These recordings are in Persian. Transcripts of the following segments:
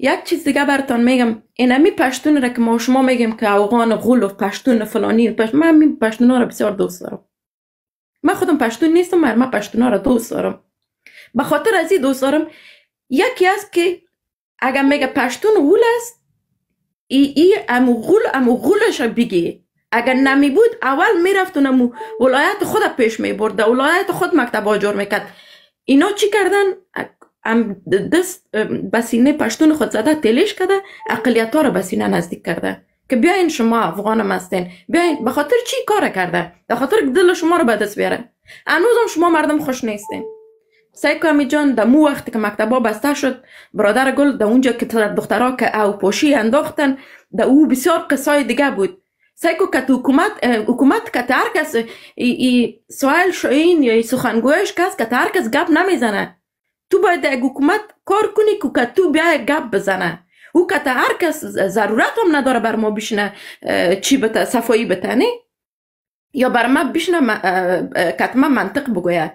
یک چیز دیگه براتون میگم، اینمی پشتون را که ما شما میگیم که افغان غول و پشتون فلانی من پشتونا را بسیار دوست دارم. من خودم پشتون نیستم، من پشتونا را دوست دارم. به خاطر از این دوست دارم، یکی است که اگر میگه پشتون غول است، امو غولش بگی. اگر نمی بود اول میرفتون امو ولایت خود پیش میبرد، در ولایت خود مکتب آجر میکرد. اینا چی کردن؟ دست بسینه پشتون خود زده تلیش کرده، اقلیت ها را بسینه نزدیک کرده که بیاین شما افغانم هستین، بیاین. به خاطر چی کار کرده؟ به خاطر که دل شما رو به دست بیاره. هنوزم شما مردم خوش نیستین. سیکو امی جان در مو وقتی که مکتبا بسته شد، برادر گل در اونجا که دخترها که او پوشی انداختن، در او بسیار قصای دیگه بود. سیکو که حکومت که هر کس سوال شوین یا سخنگویش کس که هر کس گپ نمیزنه. تو باید در حکومت کار کنی که تو بیای گپ بزنه. او که هر کس ضرورت هم نداره بر ما بشنه چی بته صفایی بتنی یا بر ما بشنه کتما منطق بگوید.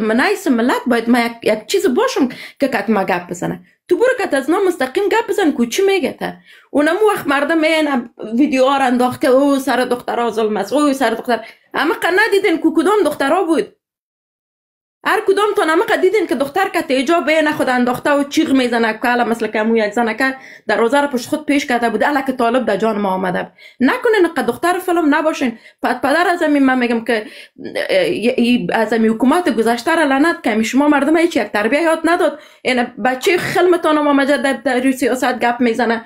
منایس ملت باید ما یک چیز باشم که کتما گپ بزنه. تو برو کت از نام مستقیم گپ بزن که چی میگه تا اونم وقت مردم این ویدیوها را انداخت که او سر دخترها ظلم است، او سر دختر. اما که ندیدین که کدام دخترها بود؟ هر کدام تون اما که دیدین که دختر که تیجا بین خود انداخته و چیغ میزنه که حالا مثل که مو یک زنه که در روزه را پشت خود پیش کرده بود، الا که طالب در جان ما آمده. نکنین که دختر فلم نباشین. پدر از همین من میگم که از همین حکومت گذشته را لعنت که شما مردم هیچ یک تربیه یاد نداد. این بچه خلمتان ما مجد در سیاست گپ میزنه.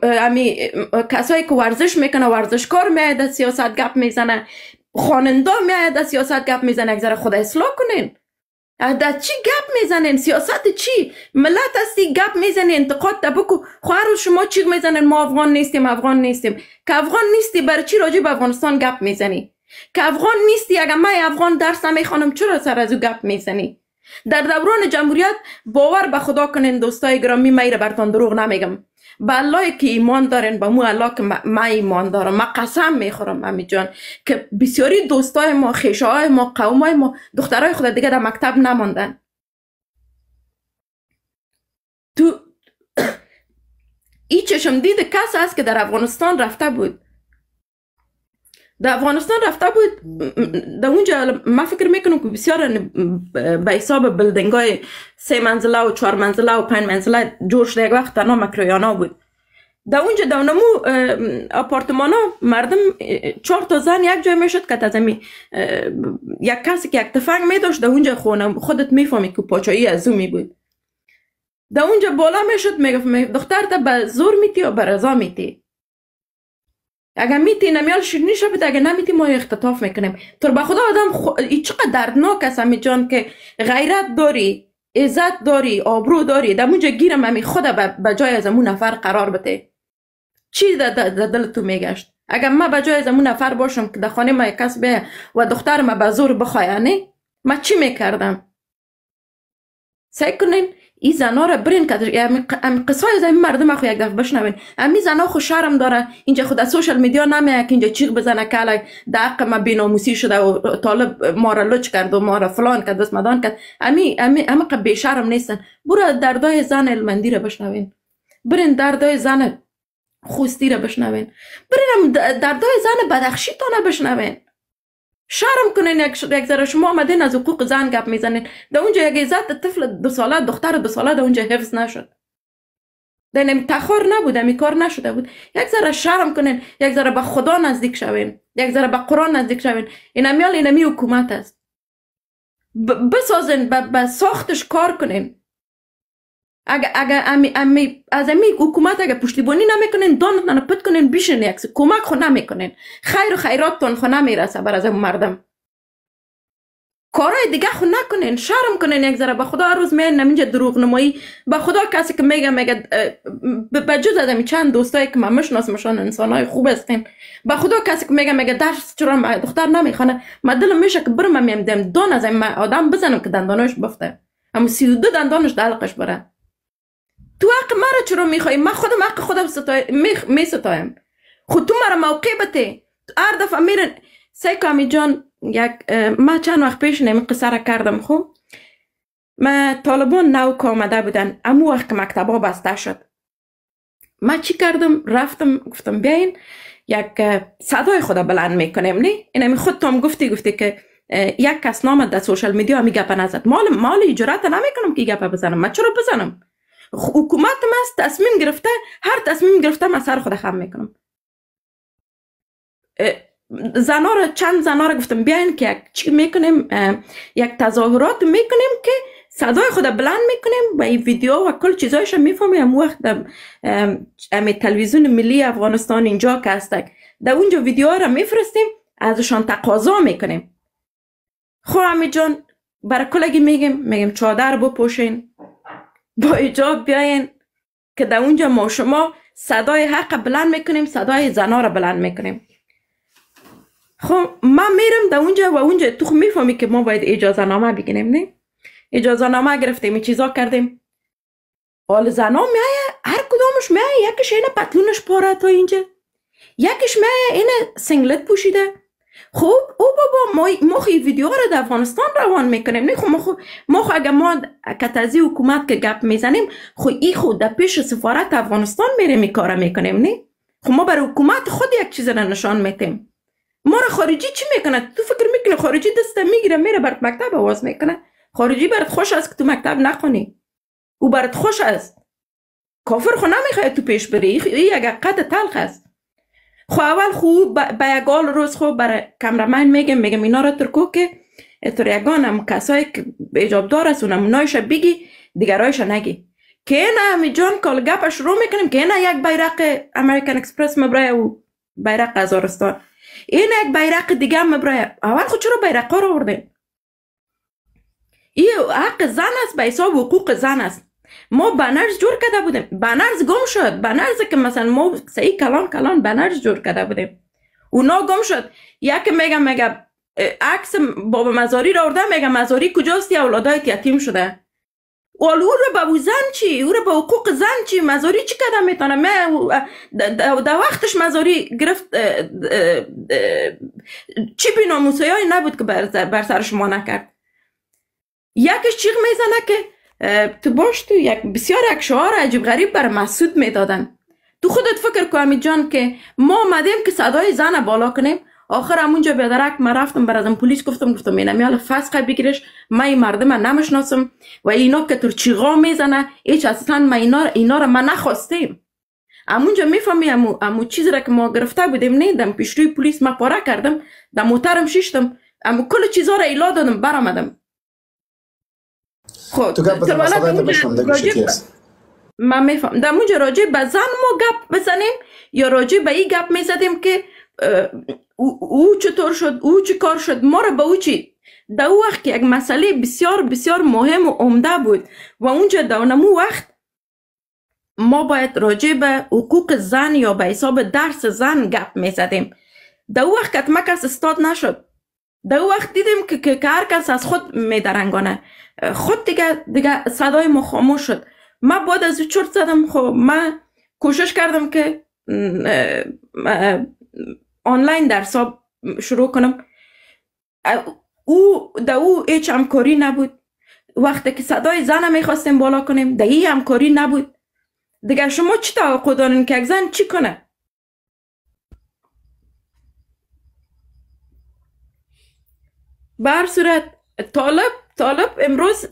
امی کسایی که ورزش میکنه، ورزشکار میاد در سیاست گپ میزنه، خواننده میاد در سیاست گپ میزنه. یک ذره خود اصلاح کنین. در چی گپ میزنین؟ سیاست چی؟ ملت هستی گپ میزنین، انتقاد بکو. خواهر شما چی میزنین؟ ما افغان نیستیم. که افغان نیستی برای چی راجع به افغانستان گپ میزنی؟ که افغان نیستی اگر من افغان درس نمیخوانم چرا سر از او گپ میزنی؟ در دوران جمهوریت باور به خدا کنین دوستای گرامی، میره براتون دروغ نمیگم. به الله که ایمان دارین، به مو الله که من ایمان دارم، من قسم میخورم امی جان که بسیاری دوستای ما، خیشهای ما، قومای ما، دخترای خود دیگه در مکتب نماندن. تو این چشم دید کس هست که در افغانستان رفته بود. در افغانستان رفته بود، در اونجا من فکر میکنم که بسیار به حساب بلدنگ های 3 منزله و 4 منزله و 5 منزله جور شده. یک وقت تنها مکرویانا بود. در اونجا در نمو آپارتمان ها مردم 4 تا زن یک جای میشد که تازمی یک کسی که یک تفنگ میداشت در اونجا خونه خودت میفهمی که پاچایی از او می بود. در اونجا بالا میشد میگفت دختر تا به زور میتی یا به رضا میتی؟ اگر میتی نمیال شیرینی شبت، اگر نمیتی ما اختطاف میکنیم. تو به خدا آدم چقدر دردناک است امی جان که غیرت داری، عزت داری، آبرو داری، در اونجا گیرم امی خود به جای از امون نفر قرار بده. چی در دل تو میگشت؟ اگر من به جای از امون نفر باشم که در خانه ما یک کس به و دختر ما به زور بخواینه، من چی میکردم؟ سعی کنین این زنا را برین که قصای از این مردم خو یک دفعه بشنوین. امی زنا خو شرم داره، اینجا خود از سوشال میدیا نمیاد که اینجا چیغ بزنه که الان در حق ما بی‌ناموسی شده و طالب ما را لچ کرد و ما را فلان کرد دست مدان کرد. امی که بی شرم نیستن. برو دردای زن المندی را بشنوین، برین دردای زن خوستی را بشنوین، برین دردای زن بدخشی تانه بشنوین. شرم کنین. یک ذره شما آمدین از حقوق زن گپ میزنین. در اونجا یک عزت طفل 2 ساله، دختر 2 ساله در اونجا حفظ نشد. در نمی تخار نبود، امی کار نشده بود. یک ذره شرم کنین، یک ذره به خدا نزدیک شوین، یک ذره به قرآن نزدیک شوین. این امی حکومت است. بسازین، به ساختش کار کنین. اگر از امی حکومت اگر پشتیبانی نمیکنین، دانتان پت کنین بیشین، یک کمک خو نمیکنین، خیر و خیراتتون خو نمیرسه بر از مردم. کارهای دیگه خو نکنین، شرم کنین یک ذره. به خدا هر روز میان نمینجا دروغ نمایی. به خدا کسی که میگه بجز از امی چند دوستایی که من مشناسمشان انسانای خوب هستین، به خدا کسی که میگه درس چرا دختر نمیخونه، من دلم میشه که برم میام دان از این آدم بزنم که دندانش بفته، اما 32 دندانش در حلقش بره. تو حق مرا چرا میخوایی؟ من خودم حق خودم میستایم. خود تو مرا موقع بده. هر دفعه میرن سیکو امی جان، ما چند وقت پیش نمی قصه را کردم. خب ما طالبان نو که آمده بودن امو وقت که مکتبا بسته شد ما چی کردم رفتم گفتم بیاین یک صدای خدا بلند میکنیم نه اینمی خود تام گفتی که یک کس نامد در سوشل میدیا همی گپ نزد مال اجارت نمیکنم که گپ بزنم من چرا بزنم حکومت ما تصمیم گرفته هر تصمیم گرفته من سر خود خم میکنم چند زنا را گفتم بیاین که چی میکنیم یک تظاهرات میکنیم که صدای خود بلند میکنیم و این ویدیو و کل چیزایش میفهمیم هم وقت تلویزیون ملی افغانستان اینجا که هستک در اونجا ویدیو را میفرستیم ازشان تقاضا میکنیم خب امی جان برای کلگی میگیم چادر بپوشین با ایجاب بیاین که در اونجا ما شما صدای حق بلند میکنیم صدای زنا را بلند میکنیم خب ما میرم در اونجا و اونجا تو میفهمی که ما باید اجازه نامه بگیریم نه اجازه نامه گرفتیم این چیزا کردیم حال زنا میایه هر کدامش میایه یکیش اینه پتلونش پاره تا اینجا یکیش میایه اینه سنگلت پوشیده خب او بابا ما خی ویدیو را در افغانستان روان میکنیم نه خب ما اگر ما کتازی حکومت که گپ میزنیم خب ای خود در پیش سفارت افغانستان میریم این کارا میکنیم نه خب ما برای حکومت خود یک چیز را نشان میتیم ما را خارجی چی میکنه تو فکر میکنه خارجی دست میگیره میره برات مکتب آواز میکنه خارجی برات خوش است که تو مکتب نخونی او برات خوش است کافر خو نمیخواد تو پیش بری این یک قد تلخ است خو اول خو با یگال روز خو برای کامرمن میگم اینا را ترکو که اتر یگان هم کسایی که اجاب دار است اونم نایش بگی دیگرایش نگی که اینا همی جان کال گپش رو میکنیم که اینا یک بیرق امریکن اکسپرس مبرای او بیرق هزارستان این یک بیرق دیگه هم مبرای اول خود چرا بیرق ها رو آوردیم این حق زن است به حساب حقوق زن است ما بنرز جور کرده بودیم بنرز گم شد بنرز که مثلا ما صحیح کلان بنرز جور کرده بودیم اونا گم شد یک میگم عکس بابا مزاری را آورده میگم مزاری کجاست یا اولادایت یتیم شده او رو به زن چی او رو به حقوق زن چی مزاری چی کرده میتونه در وقتش مزاری گرفت چی بیناموسی های نبود که بر سرش ما نکرد یکش چیغ میزنه که تو باش تو بسیار یک شعار عجیب غریب بر مسعود میدادن تو خودت فکر کنی جان که ما آمدیم که صدای زن بالا کنیم آخر همونجا بیادرک من رفتم بر ازم پلیس گفتم اینمی حالا فسقه بگیرش من این مردم نمیشناسم و اینا که تو چیغا میزنه هیچ اصلا من اینا را من نخواستیم همونجا میفهمی امو چیزی را که ما گرفته بودیم نیدم پیش روی پلیس من پاره کردم در موترم شیشتم امو کل چیزا را ایلا دادم برآمدم خب من میفهم در اونجا راجع به زن ما گپ بزنیم یا راجع به این گپ میزدیم که او چطور شد او چی کار شد ما را به او چی در او وقت یک مسئله بسیار بسیار مهم و عمده بود و اونجا در اونمو وقت ما باید راجع به حقوق زن یا به حساب درس زن گپ میزدیم در او وقت کتمه کس استاد نشد در او وقت دیدیم که هر کس از خود میدرنگانه خود دیگه صدای ما خاموش شد من بعد از چرت زدم خب من کوشش کردم که آنلاین درسا شروع کنم او هیچ همکاری نبود وقتی که صدای زن میخواستیم بالا کنیم در این همکاری نبود دیگه شما چی توقع دارین که یک زن چی کنه به هر صورت طالب امروز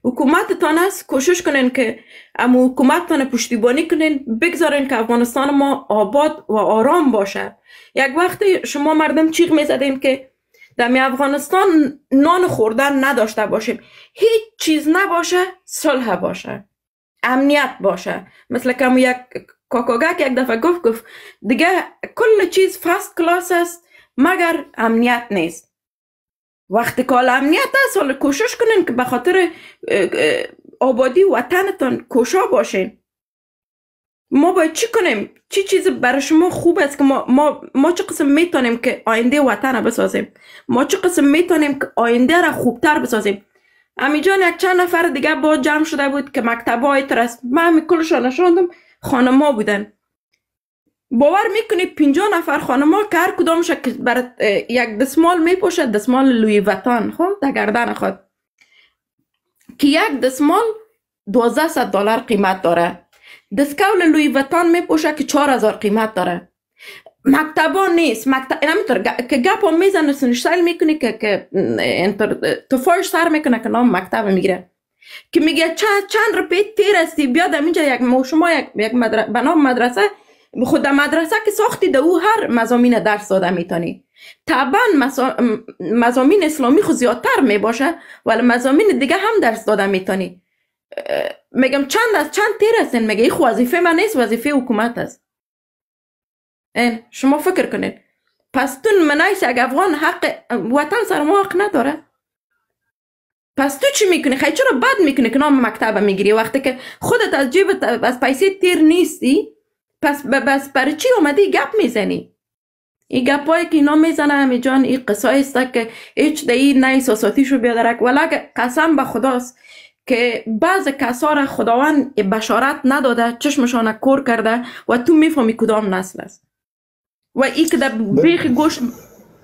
حکومتتان است کوشش کنین که اما حکومتتان پشتیبانی کنین بگذارین که افغانستان ما آباد و آرام باشه یک وقتی شما مردم چیغ میزدین که در افغانستان نان خوردن نداشته باشیم هیچ چیز نباشه صلح باشه امنیت باشه مثل که یک کاکاگک یک دفعه گفت دیگه کل چیز فرست کلاس است مگر امنیت نیست وقتی کال امنیت است حالا کوشش کنین که به خاطر آبادی وطنتان کوشا باشین ما باید چی کنیم چی چیز برای شما خوب است که ما چه قسم میتونیم که آینده وطن بسازیم ما چه قسم میتونیم که آینده را خوبتر بسازیم امیجان یک چند نفر دیگه با جمع شده بود که مکتبه های ترست من همی کلشان نشاندم خانما بودن باور میکنی 50 نفر خانما که هر کدامش برای یک دستمال میپوشد دستمال لوی وطن خب در گردن خود که یک دستمال $1200 قیمت داره. دستکول لوی ویتان میپوشه که 4000 قیمت داره. مکتبا نیست، نمیتونه که گپ هم میزنه سنشتایل میکنه که تو فرش سر میکنه که نام مکتب میگیره که میگه چند رپیت تیر استی بیاد اینجا یک شما یک به نام مدرسه خود مدرسه که ساختی ده او هر مضامین درس داده میتونی. طبعا مضامین اسلامی خود زیادتر میباشه ولی مضامین دیگه هم درس داده میتونی. میگم چند تیر هستین؟ میگه این وظیفه من نیست، وظیفه حکومت است. این شما فکر کنید پس تو منایس یک افغان حق وطن سر ما حق نداره؟ پس تو چی میکنی؟ خیلی چرا بد میکنی که نام مکتب میگیری وقتی که خودت از جیبت از پیسه تیر نیستی؟ پس برای چی اومدی گپ میزنی؟ این گپ هایی که اینا میزنه همی جان این قصه است که هیچ دهی نه احساساتی شو بیادرک. ولی قسم به خداست که بعض کسا را خداوند بشارت نداده، چشمشان کور کرده و تو میفهمی کدام نسل است. و این که در بیخ گوش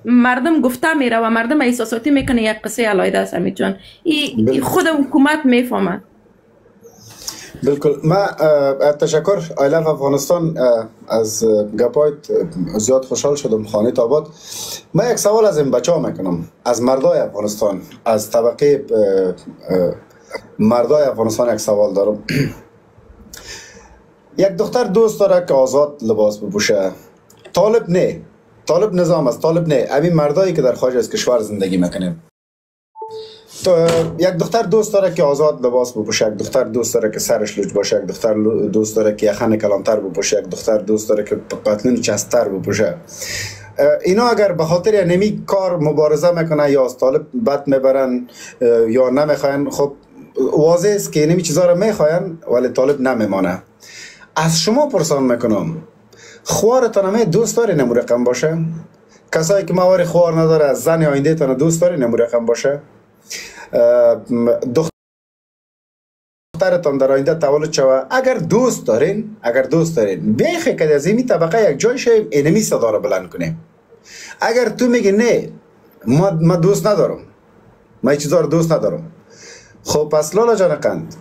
مردم گفته میره و مردم احساساتی میکنه یک قصه علایده است امید جان. این خود حکومت میفهمه. بالکل. ما تشکر آیلف افغانستان از گپایت زیاد خوشحال شدم. خانه آباد. ما یک سوال از این بچه ها میکنم، از مردای افغانستان، از طبقه مردای افغانستان یک سوال دارم. یک دختر دوست داره که آزاد لباس بپوشه. طالب نه، طالب نظام است، طالب نه، همین مردایی که در خارج از کشور زندگی میکنیم. یک دختر دوست داره که آزاد لباس بپوشه، یک دختر دوست داره که سرش لوچ باشه، یک دختر دوست داره که یخن کلانتر بپوشه، یک دختر دوست داره که پتلون چستر بپوشه. اینا اگر به خاطر نمی کار مبارزه میکنه یا از طالب بد میبرن یا نمیخواین، خب واضح است که نمی چیزا رو میخواین ولی طالب نمیمانه. از شما پرسان میکنم، خوارتان هم دوست داری نمو رقم باشه؟ کسایی که مواری خوار نداره زن آینده تان دوست داری نمو رقم باشه؟ دخترتان در آینده تولد شوه اگر دوست دارین بیخی که از این طبقه یک جای شویم اینمی صدا را بلند کنیم. اگر تو میگی نه ما دوست ندارم، ما چیزا رو دوست ندارم، خب پس لالا جان قند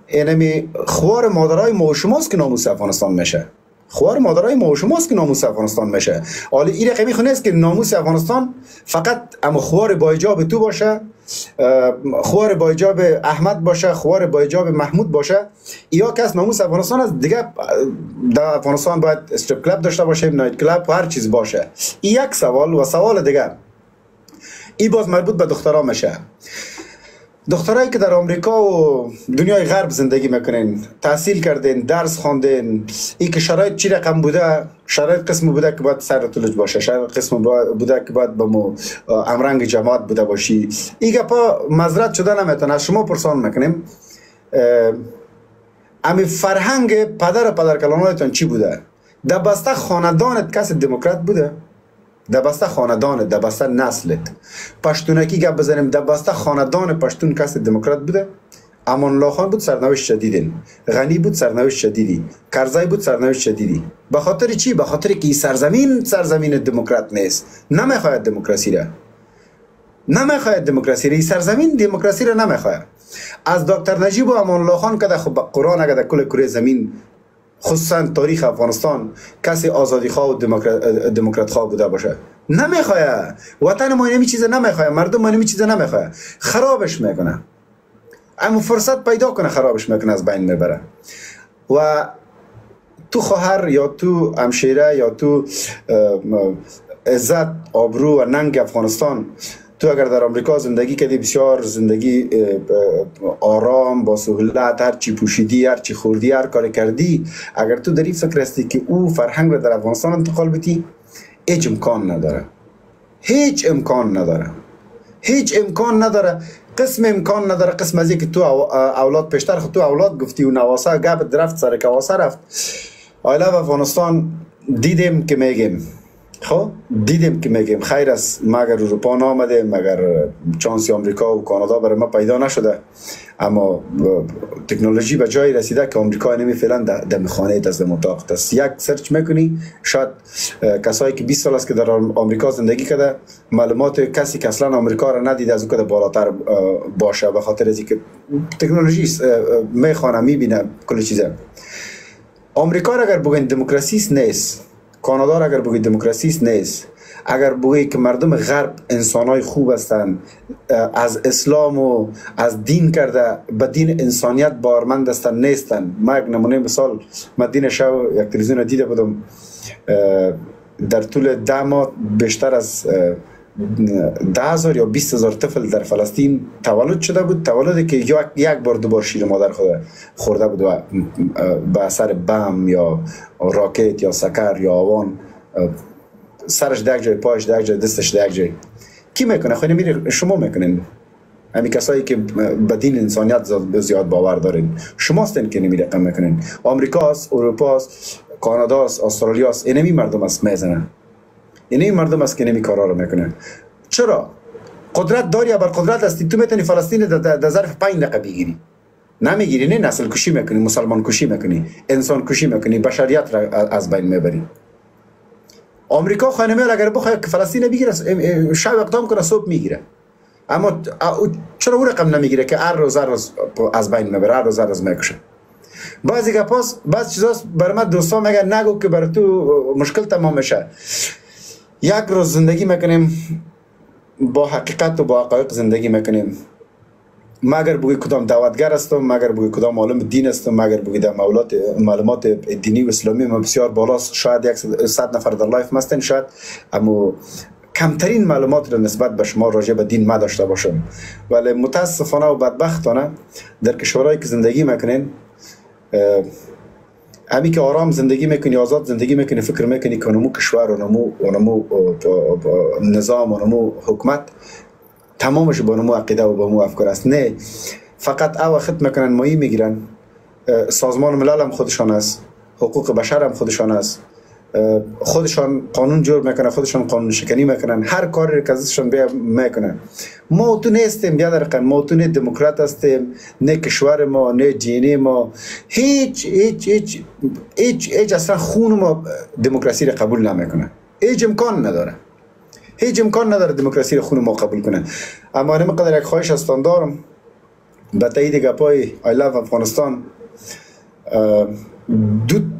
اینمی خوار مادرای ما و شماست که ناموس افغانستان میشه. خوار مادرای ما و شماست که ناموس افغانستان میشه. حالا این رقمی خونه است که ناموس افغانستان فقط اما خوار با حجاب تو باشه، خوار با حجاب احمد باشه، خوار با حجاب محمود باشه. یا کس ناموس افغانستان است دیگه. در افغانستان باید استریپ کلاب داشته باشه، نایت کلاب، هر چیز باشه. این یک سوال. و سوال دیگه این باز مربوط به دخترها میشه. دخترایی که در آمریکا و دنیای غرب زندگی میکنین، تحصیل کردین، درس خواندین، این که شرایط چی رقم بوده؟ شرایط قسم بوده که باید سر طلوج باشه، شرایط قسم بوده که باید به امرنگ جماعت بوده باشی. این گپا مزرعت شده نمیتونه. از شما پرسان میکنیم امی فرهنگ پدر و پدرکلانایتان چی بوده؟ در بسته خاندانت کس دموکرات بوده؟ در بسته خاندان، در بسته نسلت پشتونکی گپ بزنیم، در بسته خاندان پشتون کس دموکرات بوده؟ امان الله خان بود سرنوشت شدیدین، غنی بود سرنوشت شدیدی، کرزی بود سرنوشت شدیدی. به خاطر چی؟ به خاطر که سرزمین دموکرات نیست، نمیخواید دموکراسی را، نمیخواید دموکراسی را، این سرزمین دموکراسی را نمیخواید. از دکتر نجیب و امان الله خان که خب قرآن اگر در کل کره زمین خصوصا تاریخ افغانستان کسی آزادی خواه و دموکرات خواه بوده باشه نمیخواه. وطن ما اینمی چیز نمیخواه، مردم ما اینمی چیز نمیخواه، خرابش میکنه. اما فرصت پیدا کنه خرابش میکنه، از بین میبره. و تو خواهر یا تو همشیره یا تو عزت آبرو و ننگ افغانستان، تو اگر در آمریکا زندگی کردی، بسیار زندگی آرام با سهولت، هر چی پوشیدی، هر چی خوردی، هر کاری کردی، اگر تو در این فکر هستی که او فرهنگ رو در افغانستان انتقال بدی، هیچ امکان نداره، هیچ امکان نداره، هیچ امکان نداره. قسم امکان نداره قسم از که تو اولاد پیشتر خود تو اولاد گفتی و نواسه گپ درفت سر کواسه رفت. آیلف افغانستان دیدیم که میگیم خب دیدیم که میگیم خیر است، ما اگر اروپا نامده، مگر چانسی آمریکا و کانادا برای ما پیدا نشده، اما تکنولوژی به جایی رسیده که آمریکا نمی فعلا در خانه از مطاق است. یک سرچ میکنی، شاید کسایی که 20 سال است که در آمریکا زندگی کرده، معلومات کسی که اصلا آمریکا را ندیده از اون که بالاتر باشه، به خاطر از اینکه تکنولوژی میخوانه میبینه کل چیزا. آمریکا را اگر بگین دموکراسی نیست، کانادا را اگر بگید دموکراسی نیست، اگر بگید که مردم غرب انسانای خوب هستند، از اسلام و از دین کرده به دین انسانیت باورمند هستند نیستند. ما یک نمونه مثال، من دین شو یک تلویزیون دیده بودم، در طول 10 ماه بیشتر از 10,000 یا 20,000 طفل در فلسطین تولد شده بود، تولدی که یک بار دو بار شیر مادر خورده بود و به اثر بم یا راکت یا سکر یا آوان سرش در یک جای، پایش در یک جای، دستش در یک جای. کی میکنه؟ خیلی میره شما میکنین، همین کسایی که به دین انسانیت زیاد باور دارین، شماستین که نمی رقم میکنین. آمریکاست، اروپاست، کاناداست، استرالیاست، اینمی مردم است میزنن، اینمی مردم است که نمی کارا رو میکنن. چرا؟ قدرت داری، بر قدرت هستی، تو میتونی فلسطین در ظرف 5 دقیقه بگیری. نمیگیری، نه نسل کشی میکنی، مسلمان کشی میکنی، انسان کشی میکنی، بشریت را از بین میبری. آمریکا خانمه اگر بخواد که فلسطین بگیره، شب اقدام کنه صبح میگیره. اما چرا اون رقم نمیگیره که هر روز از بین میبره، هر روز میکشه؟ بعضی گپاس، بعض چیزاست بر من دوستان میگن نگو که بر تو مشکل تمام میشه. یک روز زندگی میکنیم با حقیقت و با حقایق زندگی میکنیم. مگر بگوی کدام دعوتگر هستم، مگر بگوی کدام عالم دین هستم، مگر بگوی در معلومات دینی و اسلامی من بسیار بالاست، شاید 100 نفر در لایف مستن شاید، اما کمترین معلومات را نسبت به شما راجع به دین ما داشته باشم. ولی متاسفانه و بدبختانه در کشورهایی که زندگی میکنین، همی که آرام زندگی میکنی، آزاد زندگی میکنی، فکر میکنی که نمو کشور و نمو نظام و نمو حکومت تمامش با نمو عقیده و با نمو افکار است. نه، فقط او خط میکنن، مایی میگیرن. سازمان ملل هم خودشان است، حقوق بشر هم خودشان است، خودشان قانون جور میکنن، خودشان قانون شکنی میکنن، هر کاری که ازشان میکنن. ما تو نیستیم بیادرقن، ما تو نه دموکرات هستیم، نه کشور ما، نه جینی ما، هیچ اصلا خون ما دموکراسی را قبول نمیکنه. هیچ امکان نداره دموکراسی را خون ما قبول کنه. اما اینم قدر یک خواهش هستان دارم به تایید گپای I love افغانستان.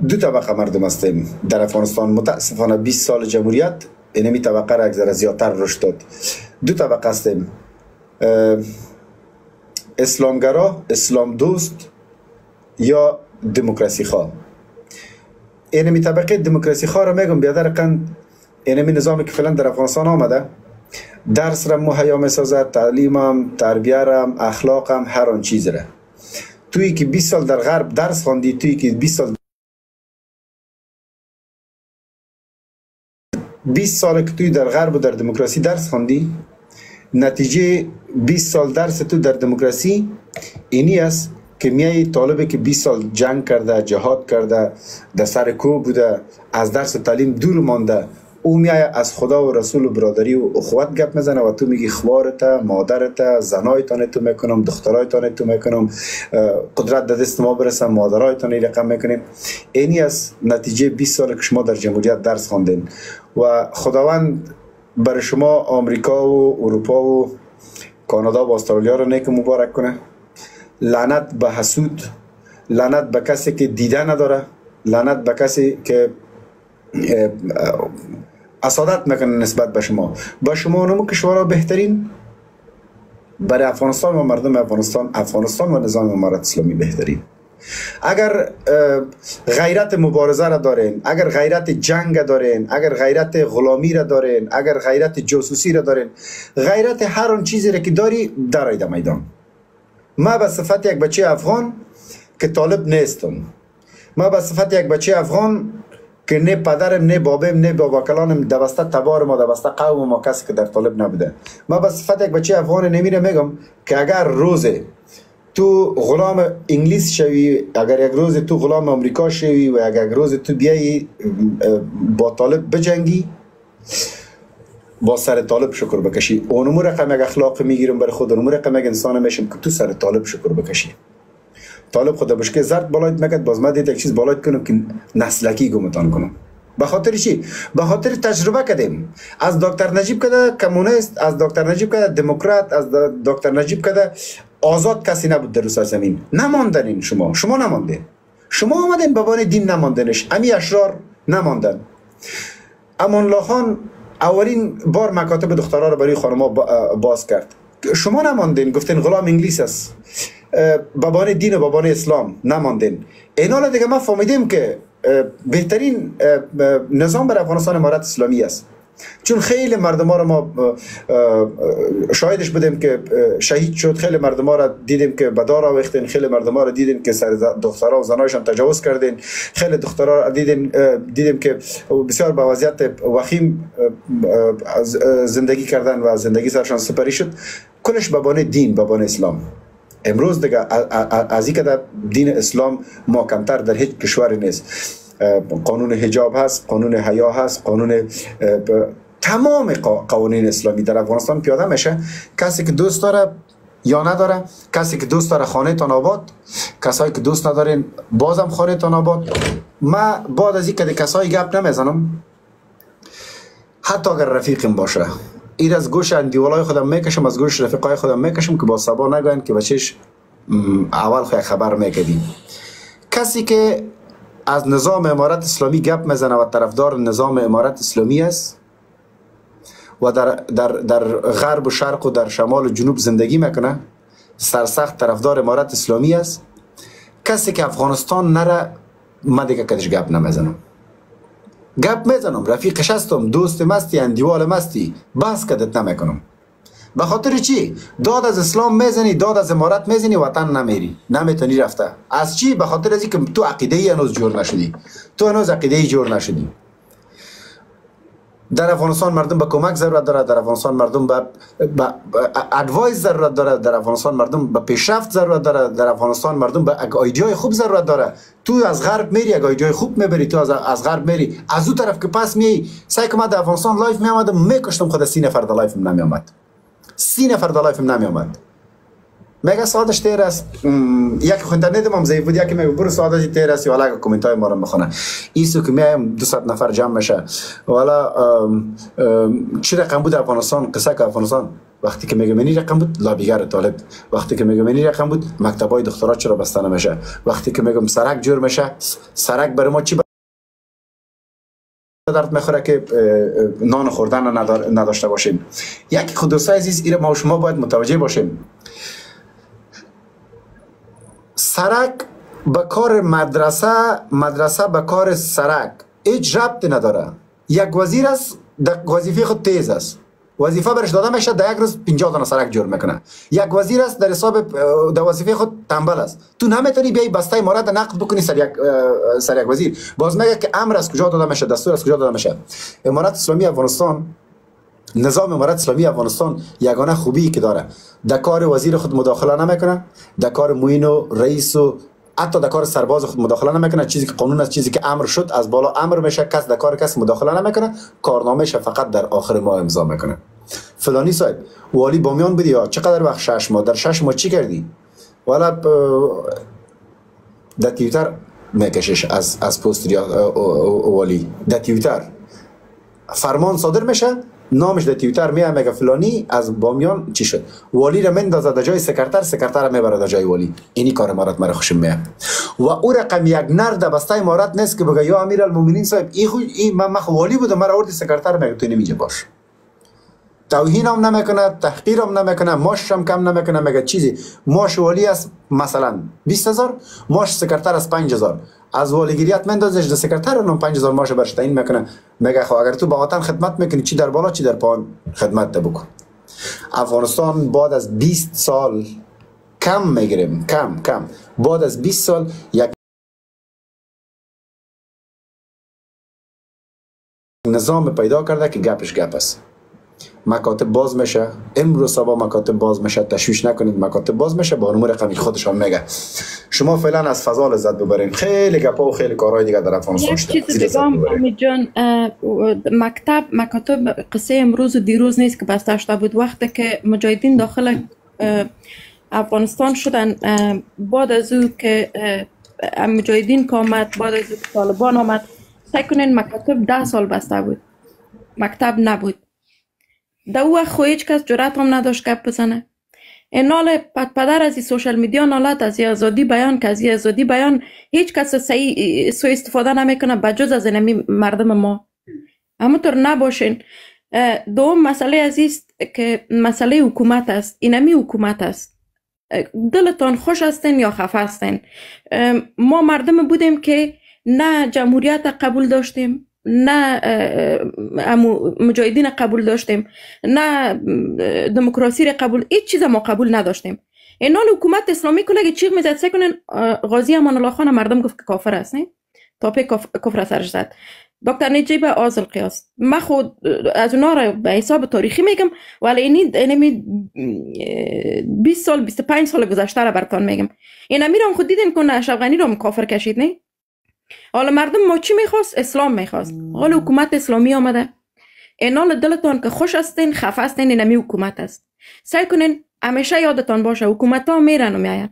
دو طبقه مردم هستیم در افغانستان. متاسفانه 20 سال جمهوریت اینمی طبقه را یک ذره زیادتر رشد داد. دو طبقه هستیم، اسلامگرا، اسلام دوست یا دموکراسی خواه. اینمی طبقه دموکراسی خواه را میگم بیادرقند، اینمی نظامی که فعلا در افغانستان آمده درس را مهیا میسازه، تعلیمم، تربیرم، اخلاقم، هر آن چیز را. تویی که 20 سال در غرب درس خواندی، تویی که 20 سال که توی در غرب و در دموکراسی درس خواندی، نتیجه 20 سال درس تو در دموکراسی اینی است که میای طالبی که 20 سال جنگ کرده، جهاد کرده، در سر کوه بوده، از درس تعلیم دور مانده، او میای از خدا و رسول و برادری و اخوت گپ میزنه و تو میگی خوارت، مادرت، زنایتان تو میکنم، دخترایتان تو میکنم، قدرت در دست ما برسه، مادرایتان رقم میکنیم. اینی از نتیجه 20 سال که شما در جمهوریت درس خواندین و خداوند برای شما آمریکا و اروپا و کانادا و استرالیا رو نیک مبارک کنه. لعنت به حسود، لعنت به کسی که دیده نداره، لعنت به کسی که حسادت میکنه نسبت به شما. با شما نمو کشورها بهترین، برای افغانستان و مردم افغانستان و نظام امارت اسلامی بهترین. اگر غیرت مبارزه را دارین، اگر غیرت جنگ دارین، اگر غیرت غلامی را دارین، اگر غیرت جاسوسی را دارین، غیرت هر آن چیزی را که داری درآید میدان. ما به صفت یک بچه افغان که طالب نیستم، ما به صفت یک بچه افغان که نه پدرم، نه بابم، نه باباکلانم دوسته تبار ما، دوسته قوم ما کسی که در طالب نبوده. ما به صفت یک بچه افغان نمیره میگم که اگر روزه تو غلام انگلیس شوی، اگر یک روز تو غلام امریکا شوی و اگر یک روز تو بیایی با طالب بجنگی، با سر طالب شکر بکشی. اونمو رقم یک اخلاق میگیرم برای خود، اونمو رقم یک انسان میشم که تو سر طالب شکر بکشی. طالب خدا بشکه زرد بالایت مگد، باز ما دید یک چیز بالایت کنم که نسلکی گمتان کنم. به خاطر چی؟ به خاطر تجربه کردیم. از دکتر نجیب کده کمونیست، از دکتر نجیب کده دموکرات، از دکتر نجیب کده آزاد کسی نبود در روی زمین. نماندنین شما نماندین. شما آمدین بابان دین نماندنش. امی اشرار نماندن. امان الله خان اولین بار مکاتب دخترها رو برای خانم‌ها باز کرد. شما نماندین، گفتین غلام انگلیس است. بابان دین و بابان اسلام نماندین. اینا دیگه ما فهمیدیم که بهترین نظام بر افغانستان امارت اسلامی است. چون خیلی مردم ها رو ما شاهدش بودیم که شهید شد، خیلی مردم ها را دیدیم که به دار آویختین، خیلی مردم ها را دیدیم که سر دخترها و زنایشان تجاوز کردین، خیلی دخترها را دیدیم که بسیار به وضعیت وخیم زندگی کردن و زندگی سرشان سپری شد. کلش بابان دین، بابان اسلام. امروز دیگه از این که دین اسلام محکمتر در هیچ کشوری نیست. قانون حجاب هست، قانون حیا هست، قانون تمام قوانین اسلامی در افغانستان پیاده میشه. کسی که دوست داره یا نداره، کسی که دوست داره خانه تان آباد، کسایی که دوست ندارین بازم خانه تان آباد. ما بعد از این که کسایی گپ نمیزنم، حتی اگر رفیقم باشه، این از گوش اندیولای خودم میکشم، از گوش رفیقای خودم میکشم که با سبا نگوین که بچهش اول خیلی خبر میکردیم. کسی که از نظام امارت اسلامی گپ میزنه و طرفدار نظام امارت اسلامی است و در غرب و شرق و در شمال و جنوب زندگی میکنه، سرسخت طرفدار امارت اسلامی است. کسی که افغانستان نره، من دیگه کدش گپ نمیزنم. گپ میزنم، رفیقش هستم، دوست مستی، اندیوال مستی، بس کدت نمیکنم. به خاطر چی؟ داد از اسلام میزنی، داد از امارت میزنی، وطن نمیری، نمیتونی رفته. از چی؟ به خاطر از اینکه تو عقیده هنوز جور نشدی. تو هنوز عقیده جور نشدی. در افغانستان مردم به کمک ضرورت داره، در افغانستان مردم به ادوایس ضرورت داره، در افغانستان مردم به پیشرفت ضرورت داره، در افغانستان مردم به ایدیای خوب ضرورت داره. تو از غرب میری، یک ایدیای خوب میبری، تو از غرب میری، از اون طرف که پس میای. سعی کنم در افغانستان لایف میامدم، میکشتم خود 30 نفر در لایفم نمیامد. 30 نفر در لایفم نمیامد. میگه سادش تیر است. یکی خو اینترنت هم ضعیف بود، یکی میگه برو سادش تیر است، والا کامنت های ما رو بخونه. ایسو که میایم 200 نفر جمع میشه. والا چه رقم بود افغانستان؟ قصه که افغانستان وقتی که میگه منی رقم بود لابیگر طالب، وقتی که میگه منی رقم بود مکتبای دخترها چرا بسته نمیشه، وقتی که میگم سرک جور میشه، سرک برای ما چی درد میخوره که نان خوردن نداشته باشیم. یکی خود دوستای عزیز، ایره ما و شما باید متوجه باشیم. سرک به کار مدرسه به کار سرک هیچ ربطی نداره. یک وزیر است، وظیفه خود تیز است، وظیفه برش داده میشه، در یک روز 50 تا سرک جور میکنه. یک وزیر است در حساب در وظیفه خود تنبل است. تو نمیتونی بیای بسته امارت نقد بکنی سر یک وزیر. باز میگه که امر از کجا داده میشه، دستور از کجا داده میشه. امارت اسلامی افغانستان، نظام امارت اسلامی افغانستان یگانه خوبی که داره، در کار وزیر خود مداخله نمیکنه، در کار معین و رئیس و حتی در کار سرباز خود مداخله نمیکنه. چیزی که قانون است، چیزی که امر شد از بالا امر میشه، کس در کار کس مداخله نمیکنه. کارنامه‌اش فقط در آخر ماه امضا میکنه. فلانی صاحب والی بامیان بودی یا چقدر وقت؟ 6 ماه. در 6 ماه چی کردی؟ والا در توییتر میکشش از پست والی. در توییتر فرمان صادر میشه، نامش در توییتر میگه فلانی از بامیان چی شد. والی را مندازه در جای سکرتر را میبره در جای والی. اینی کار امارت مرا خوشم میاد. و او رقم یک نرد بسته امارت نیست که بگه یا امیرالمومنین صاحب این من والی بودم مرا آوردی سکرتر، میگه تو نمیگه باش. توهین هم نمیکنه، تحقیر هم نمیکنه، ماش هم کم نمیکنه. میگه چیزی ماش والی است مثلا 20000، ماش سکرتر است 5000. از والیگیریت مندازش در سکرتر اون 5000 ماش برش تعیین میکنه. میگه خب اگر تو با وطن خدمت میکنی، چی در بالا چی در پایین خدمت ده بکن. افغانستان بعد از 20 سال کم میگیریم، کم بعد از 20 سال یک نظام پیدا کرده که گپش گپ است. مکاتب باز میشه، امروز صبح مکاتب باز میشه، تشویش نکنید، مکاتب باز میشه. با نمور رقمی خودشان میگه. شما فعلا از فضا لذت ببرین. خیلی گپا و خیلی کارهای دیگه در افغانستان یک شده. چیز دیگه هم امید جان، مکاتب قصه امروز و دیروز نیست که بسته شده بود. وقتی که مجاهدین داخل افغانستان شدن، بعد از او که مجاهدین که آمد، بعد از او که طالبان آمد، سعی کنین مکاتب 10 سال بسته بود، مکتب نبود. در او وقت خو هیچ کس جرأت هم نداشت گپ بزنه. این نال پدر از این سوشل میدیا نالت از این آزادی بیان، که از این آزادی بیان هیچ کس صحیح سوء استفاده نمیکنه بجز از اینمی مردم ما. همونطور نباشین. دوم مسئله عزیز که مسئله حکومت است. اینمی حکومت است. دلتان خوش هستین یا خفه هستین. ما مردم بودیم که نه جمهوریت قبول داشتیم، نه مجاهدین قبول داشتیم، نه دموکراسی را قبول، هیچ چیز ما قبول نداشتیم. اینال حکومت اسلامی کلگی چیغ میزد سعی کنن غازی امان الله خان مردم گفت که کافر است، نه تاپی کفر سرش زد. دکتر نجیب آز القیاس، من خود از اونا را به حساب تاریخی میگم، ولی اینی 20 سال 25 سال گذشته را براتون میگم. این امیرم خود دیدین که اشرف غنی را کافر کشید، نه؟ حالا مردم ما چی میخواست؟ اسلام میخواست. حالا حکومت اسلامی آمده. اینال دلتان که خوش هستین خفه هستین، اینمی حکومت است. سعی کنین همیشه یادتان باشه حکومت ها میرن و میاین.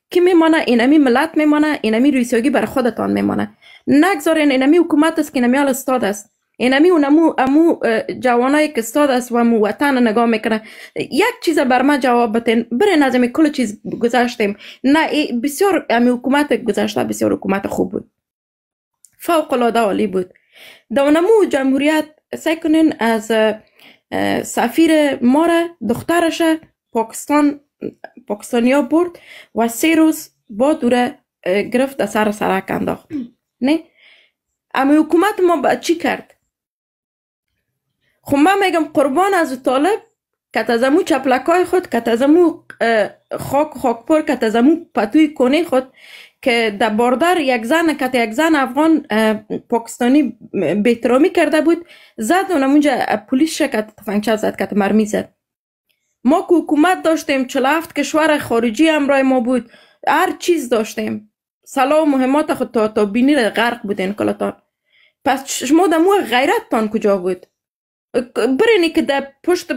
کی میمانه؟ اینمی ملت میمانه، اینمی ریسیاگی بر خودتان میمانه. نگذارین اینمی حکومت است که اینمی حال استاد است. اینمی امو جوانایی که استاد است و امو وطن نگاه میکنه. یک چیز بر ما جواب بتین، برین از امی کل چیز گذاشتیم. نه بسیار امی حکومت گذاشته بسیار حکومت خوب بود، فوق العاده عالی بود. دونمو جمهوریت سعی کنین از سفیر ما را دخترش پاکستانیا برد و 3 روز با دوره گرفت در سر سرک انداخت. نه اما حکومت ما با چی کرد؟ خب من میگم قربان از طالب کت از امو چپلکای خود، کت از امو خاکپور، کت از امو پتوی کنی خود که در باردر یک زن افغان پاکستانی بهترامی کرده بود، زد اونمونجا پولیس شکت تفنگچه زد کت مرمی زد. ما که حکومت داشتیم، 47 کشور خارجی همراه ما بود، هر چیز داشتیم، سلاح و مهمات خود تا بینی غرق بودین کلاتان. پس شما دمو غیرتتان کجا بود؟ برینی که در پشت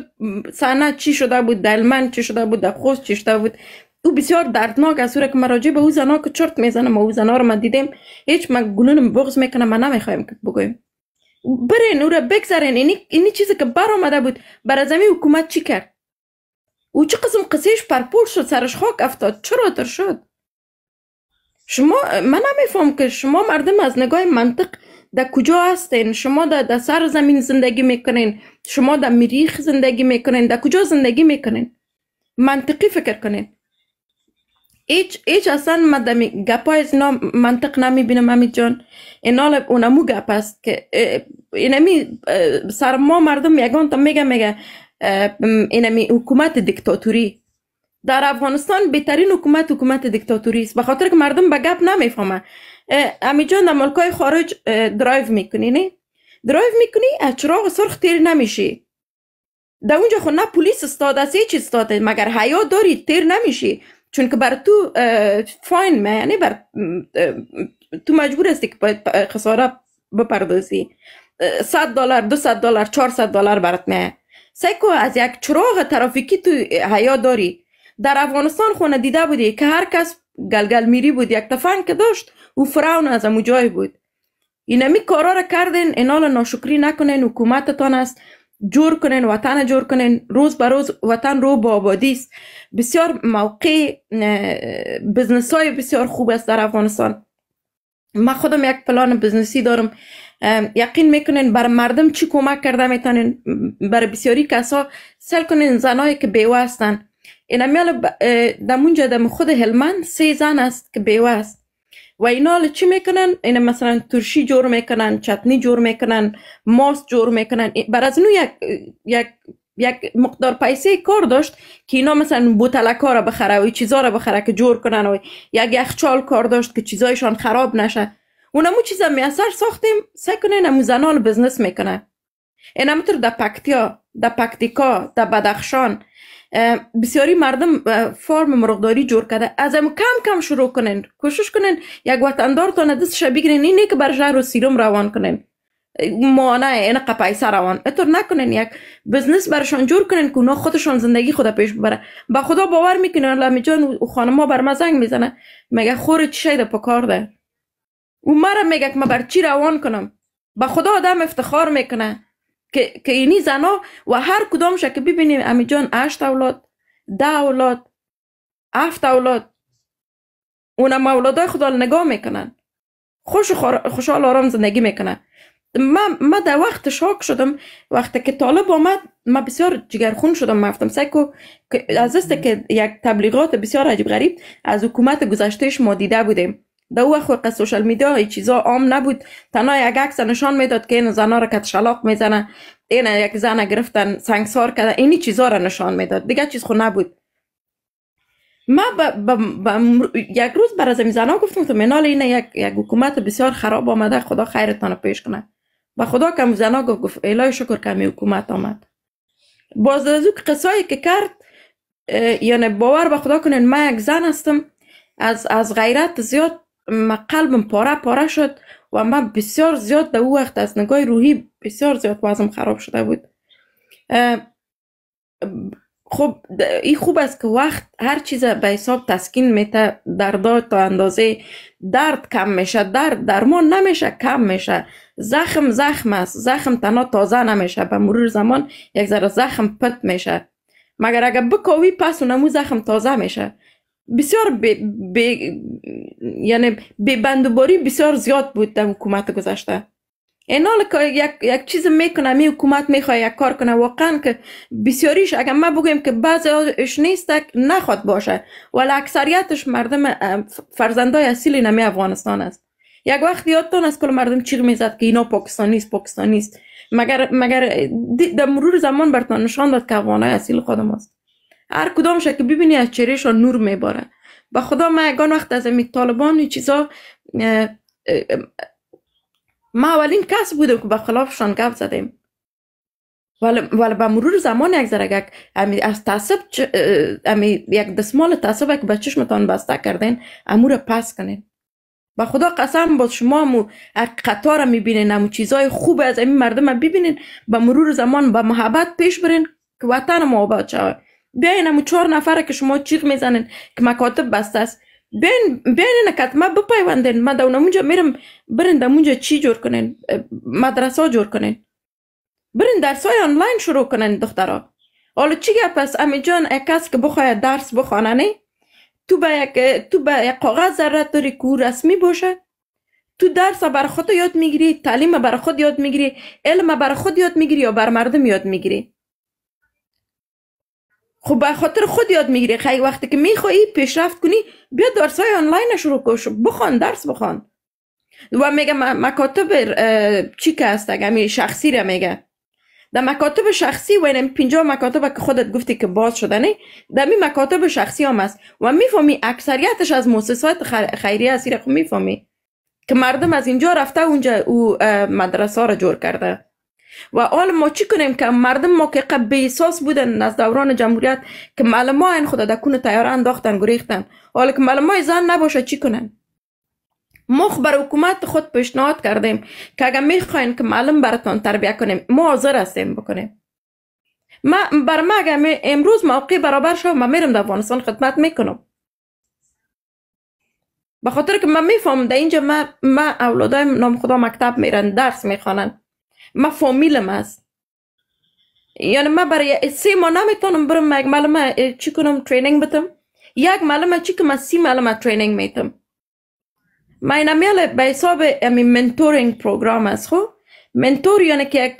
صحنه چی شده بود، در هلمند چی شده بود، در خوست چی شده بود، او بسیار دردناک است. که مراجع به او زنا که چرت میزنم، او زنا رو من دیدم هیچ من گلون بغض میکنم، من نمیخوایم که بگویم. برین او را بگذارین. اینی چیزی که بر آمده بود بر از حکومت چی کرد؟ او چه قسم قصهش پرپور شد، سرش خاک افتاد، چرا تر شد؟ شما من نمیفهم که شما مردم از نگاه منطق در کجا هستین؟ شما در سر زمین زندگی میکنین، شما در مریخ زندگی میکنین، در کجا زندگی میکنین؟ منطقی فکر کنین. هیچ اصلا من در گپای از اینا منطق نمیبینم امید جان. اینا اونمو گپ است که اینمی سر ما مردم یگان تا میگه اینمی حکومت دیکتاتوری. در افغانستان بهترین حکومت دیکتاتوری است، به خاطر که مردم به گپ نمیفهمه. امید جان در ملکای خارج درایو میکنی، نه؟ درایو میکنی از چراغ سرخ تیر نمیشی. در اونجا خود نه پلیس استاد است، هیچ استاده، مگر حیا داری تیر نمیشی، چون که بر تو فاین یعنی بر تو مجبور هستی که باید خساره بپردازی. $100 $200 $400 برات میه. سیکو از یک چراغ ترافیکی تو حیا داری. در افغانستان خونه دیده بودی که هر کس گلگل میری بود، یک تفنگ که داشت او فراون از امو جای بود. اینمی کارا را کردین. اینال ناشکری نکنین، حکومتتان است، جور کنین وطن، جور کنین. روز به روز وطن رو با آبادی است. بسیار موقع بزنس های بسیار خوب است در افغانستان. من خودم یک پلان بزنسی دارم. یقین میکنین بر مردم چی کمک کرده میتونین. بر بسیاری کسا سل کنین زنایی که بیوه هستن. این امیال دمونجا دم خود هلمند 3 زن است که بیوه است و اینا چی میکنن؟ این مثلا ترشی جور میکنن، چتنی جور میکنن، ماست جور میکنن. بر از اینو یک مقدار پیسه کار داشت که اینا مثلا بوتلکا را بخره و چیزا را بخره که جور کنن و یک یخچال کار داشت که چیزایشان خراب نشه. اونمو چیزا میاثر ساختیم. سعی کنین امو زنان بزنس میکنه. این همطور در پکتیا، در پکتیکا، در بدخشان بسیاری مردم فارم مرغداری جور کرده. از هم کم کم شروع کنین، کوشش کنین یک وطندارتان دستش بگیرین، اینه که بر شهر و سیروم روان کنین، مانه این پیسه روان اتور نکنین، یک بزنس برشان جور کنین که اونا خودشان زندگی خود پیش ببره. با خدا باور میکنین لامی جان و خانما بر ما زنگ میزنه میگه خور چی شده پکار ده، او مرا میگه که ما بر چی روان کنم. با خدا آدم افتخار میکنه که اینی زنا و هر کدامش که ببینیم امی جان 8 اولاد 10 اولاد 7 اولاد اونم اولادای خدا نگاه میکنن، خوشحال آرام زندگی میکنن. ما در وقت شاک شدم وقتی که طالب آمد، ما بسیار جگرخون شدم. ما گفتم سیکو از است که یک تبلیغات بسیار عجیب غریب از حکومت گذشتهش ما دیده بودیم. در اون وقت سوشال میدیا ای چیزا عام نبود، تنها یک عکس نشان میداد که این زنا را کت شلاق میزنه، این یک زن گرفتن سنگسار کرده، اینی چیزا را نشان میداد، دیگه چیز خود نبود. ما یک روز بر از این زنا گفتم تو منال این یک حکومت بسیار خراب آمده، خدا خیرتان پیش کنه. با خدا کم زنا گفت الهی شکر که می حکومت آمد. باز از اون قصایی که کرد، یعنی باور به خدا کنین من یک زن هستم، از غیرت زیاد ما قلبم پاره شد و من بسیار زیاد در اون وقت از نگاه روحی بسیار زیاد وضعم خراب شده بود. خب این خوب است که وقت هر چیز به حساب تسکین میته، دردات تا اندازه درد کم میشه، درمان نمیشه، کم میشه. زخم است، زخم تنها تازه نمیشه، به مرور زمان یک ذره زخم پت میشه، مگر اگه بکاوی پس اونمو زخم تازه میشه. بسیار یعنی بندوباری بسیار زیاد بود در حکومت گذشته. این حال که یک چیز میکنه می حکومت میخواه یک کار کنه، واقعا که بسیاریش اگر ما بگویم که بعضیش نیست نخواد باشه، ولی اکثریتش مردم فرزندای اصیل نمی افغانستان است. یک وقت یادتون از کل مردم چیغ میزد که اینا پاکستانی است، مگر در مرور زمان برتان نشان داد که افغانای اصیل خودم است. هر کدامش که ببینی از چهرهشان نور میباره. با خدا ما یگان وقت از این طالبان این چیزا، ما اولین کس بودم که به خلافشان گپ زدیم، ولی به مرور زمان یک ذره از تعصب یک دستمال تعصب که به چشمتان بسته کردین امور پس کنین. با خدا قسم باز شما مو قطار میبینین، امو چیزای خوب از این مردم ببینین، به مرور زمان با محبت پیش برین که وطن ما آباد شود. بیاین امو 4 نفره که شما چیغ میزنین که مکاتب بسته است، بیاین کتمه بپیوندین، ما در اونجا میرم، برین در اونجا چی جور کنین، مدرسه جور کنین، برین درسای آنلاین شروع کنین دخترها. حالا چی گپ است امی جان، یک کس که بخواه درس بخوانه نه، تو به یک کاغذ ضرورت داری که رسمی باشه. تو درس بر خود یاد میگیری، تعلیم بر خود یاد میگیری، علم بر خود یاد میگیری یا بر مردم یاد میگیری؟ خب به خاطر خود یاد میگیری. خیلی وقتی که میخوایی پیشرفت کنی بیا درسای آنلاین شروع کن، بخوان، درس بخوان. و میگه مکاتب چی که هست، اگه شخصی را میگه، در مکاتب شخصی و این 50 مکاتب که خودت گفتی که باز شده نه، در می مکاتب شخصی هم است و میفهمی اکثریتش از مؤسسات خیریه است. خب میفهمی که مردم از اینجا رفته اونجا او مدرسه را جور کرده. و حال ما چی کنیم که مردم ما که قبل بی‌احساس بودن از دوران جمهوریت که معلم‌ها این خدا دکون تیاره انداختن گریختن، حالا که معلم‌های زن نباشه چی کنن؟ ما بر حکومت خود پیشنهاد کردیم که اگر میخواین که معلم براتون تربیت کنیم ما حاضر هستیم بکنیم. ما اگر امروز موقع برابر شد ما میرم در افغانستان خدمت میکنم، به خاطر که من میفهمم در اینجا ما اولادای نام خدا مکتب میرن، درس میخوانن، ما فامیلم است. یعنی ما برای 3 ماه نمیتونم برم یک معلم چی کنم ترینینگ بتم، یک معلم چی کنم 30 معلم ترینینگ میتم. ما این امیال به حساب منتورینگ پروگرام است. خب منتور یعنی که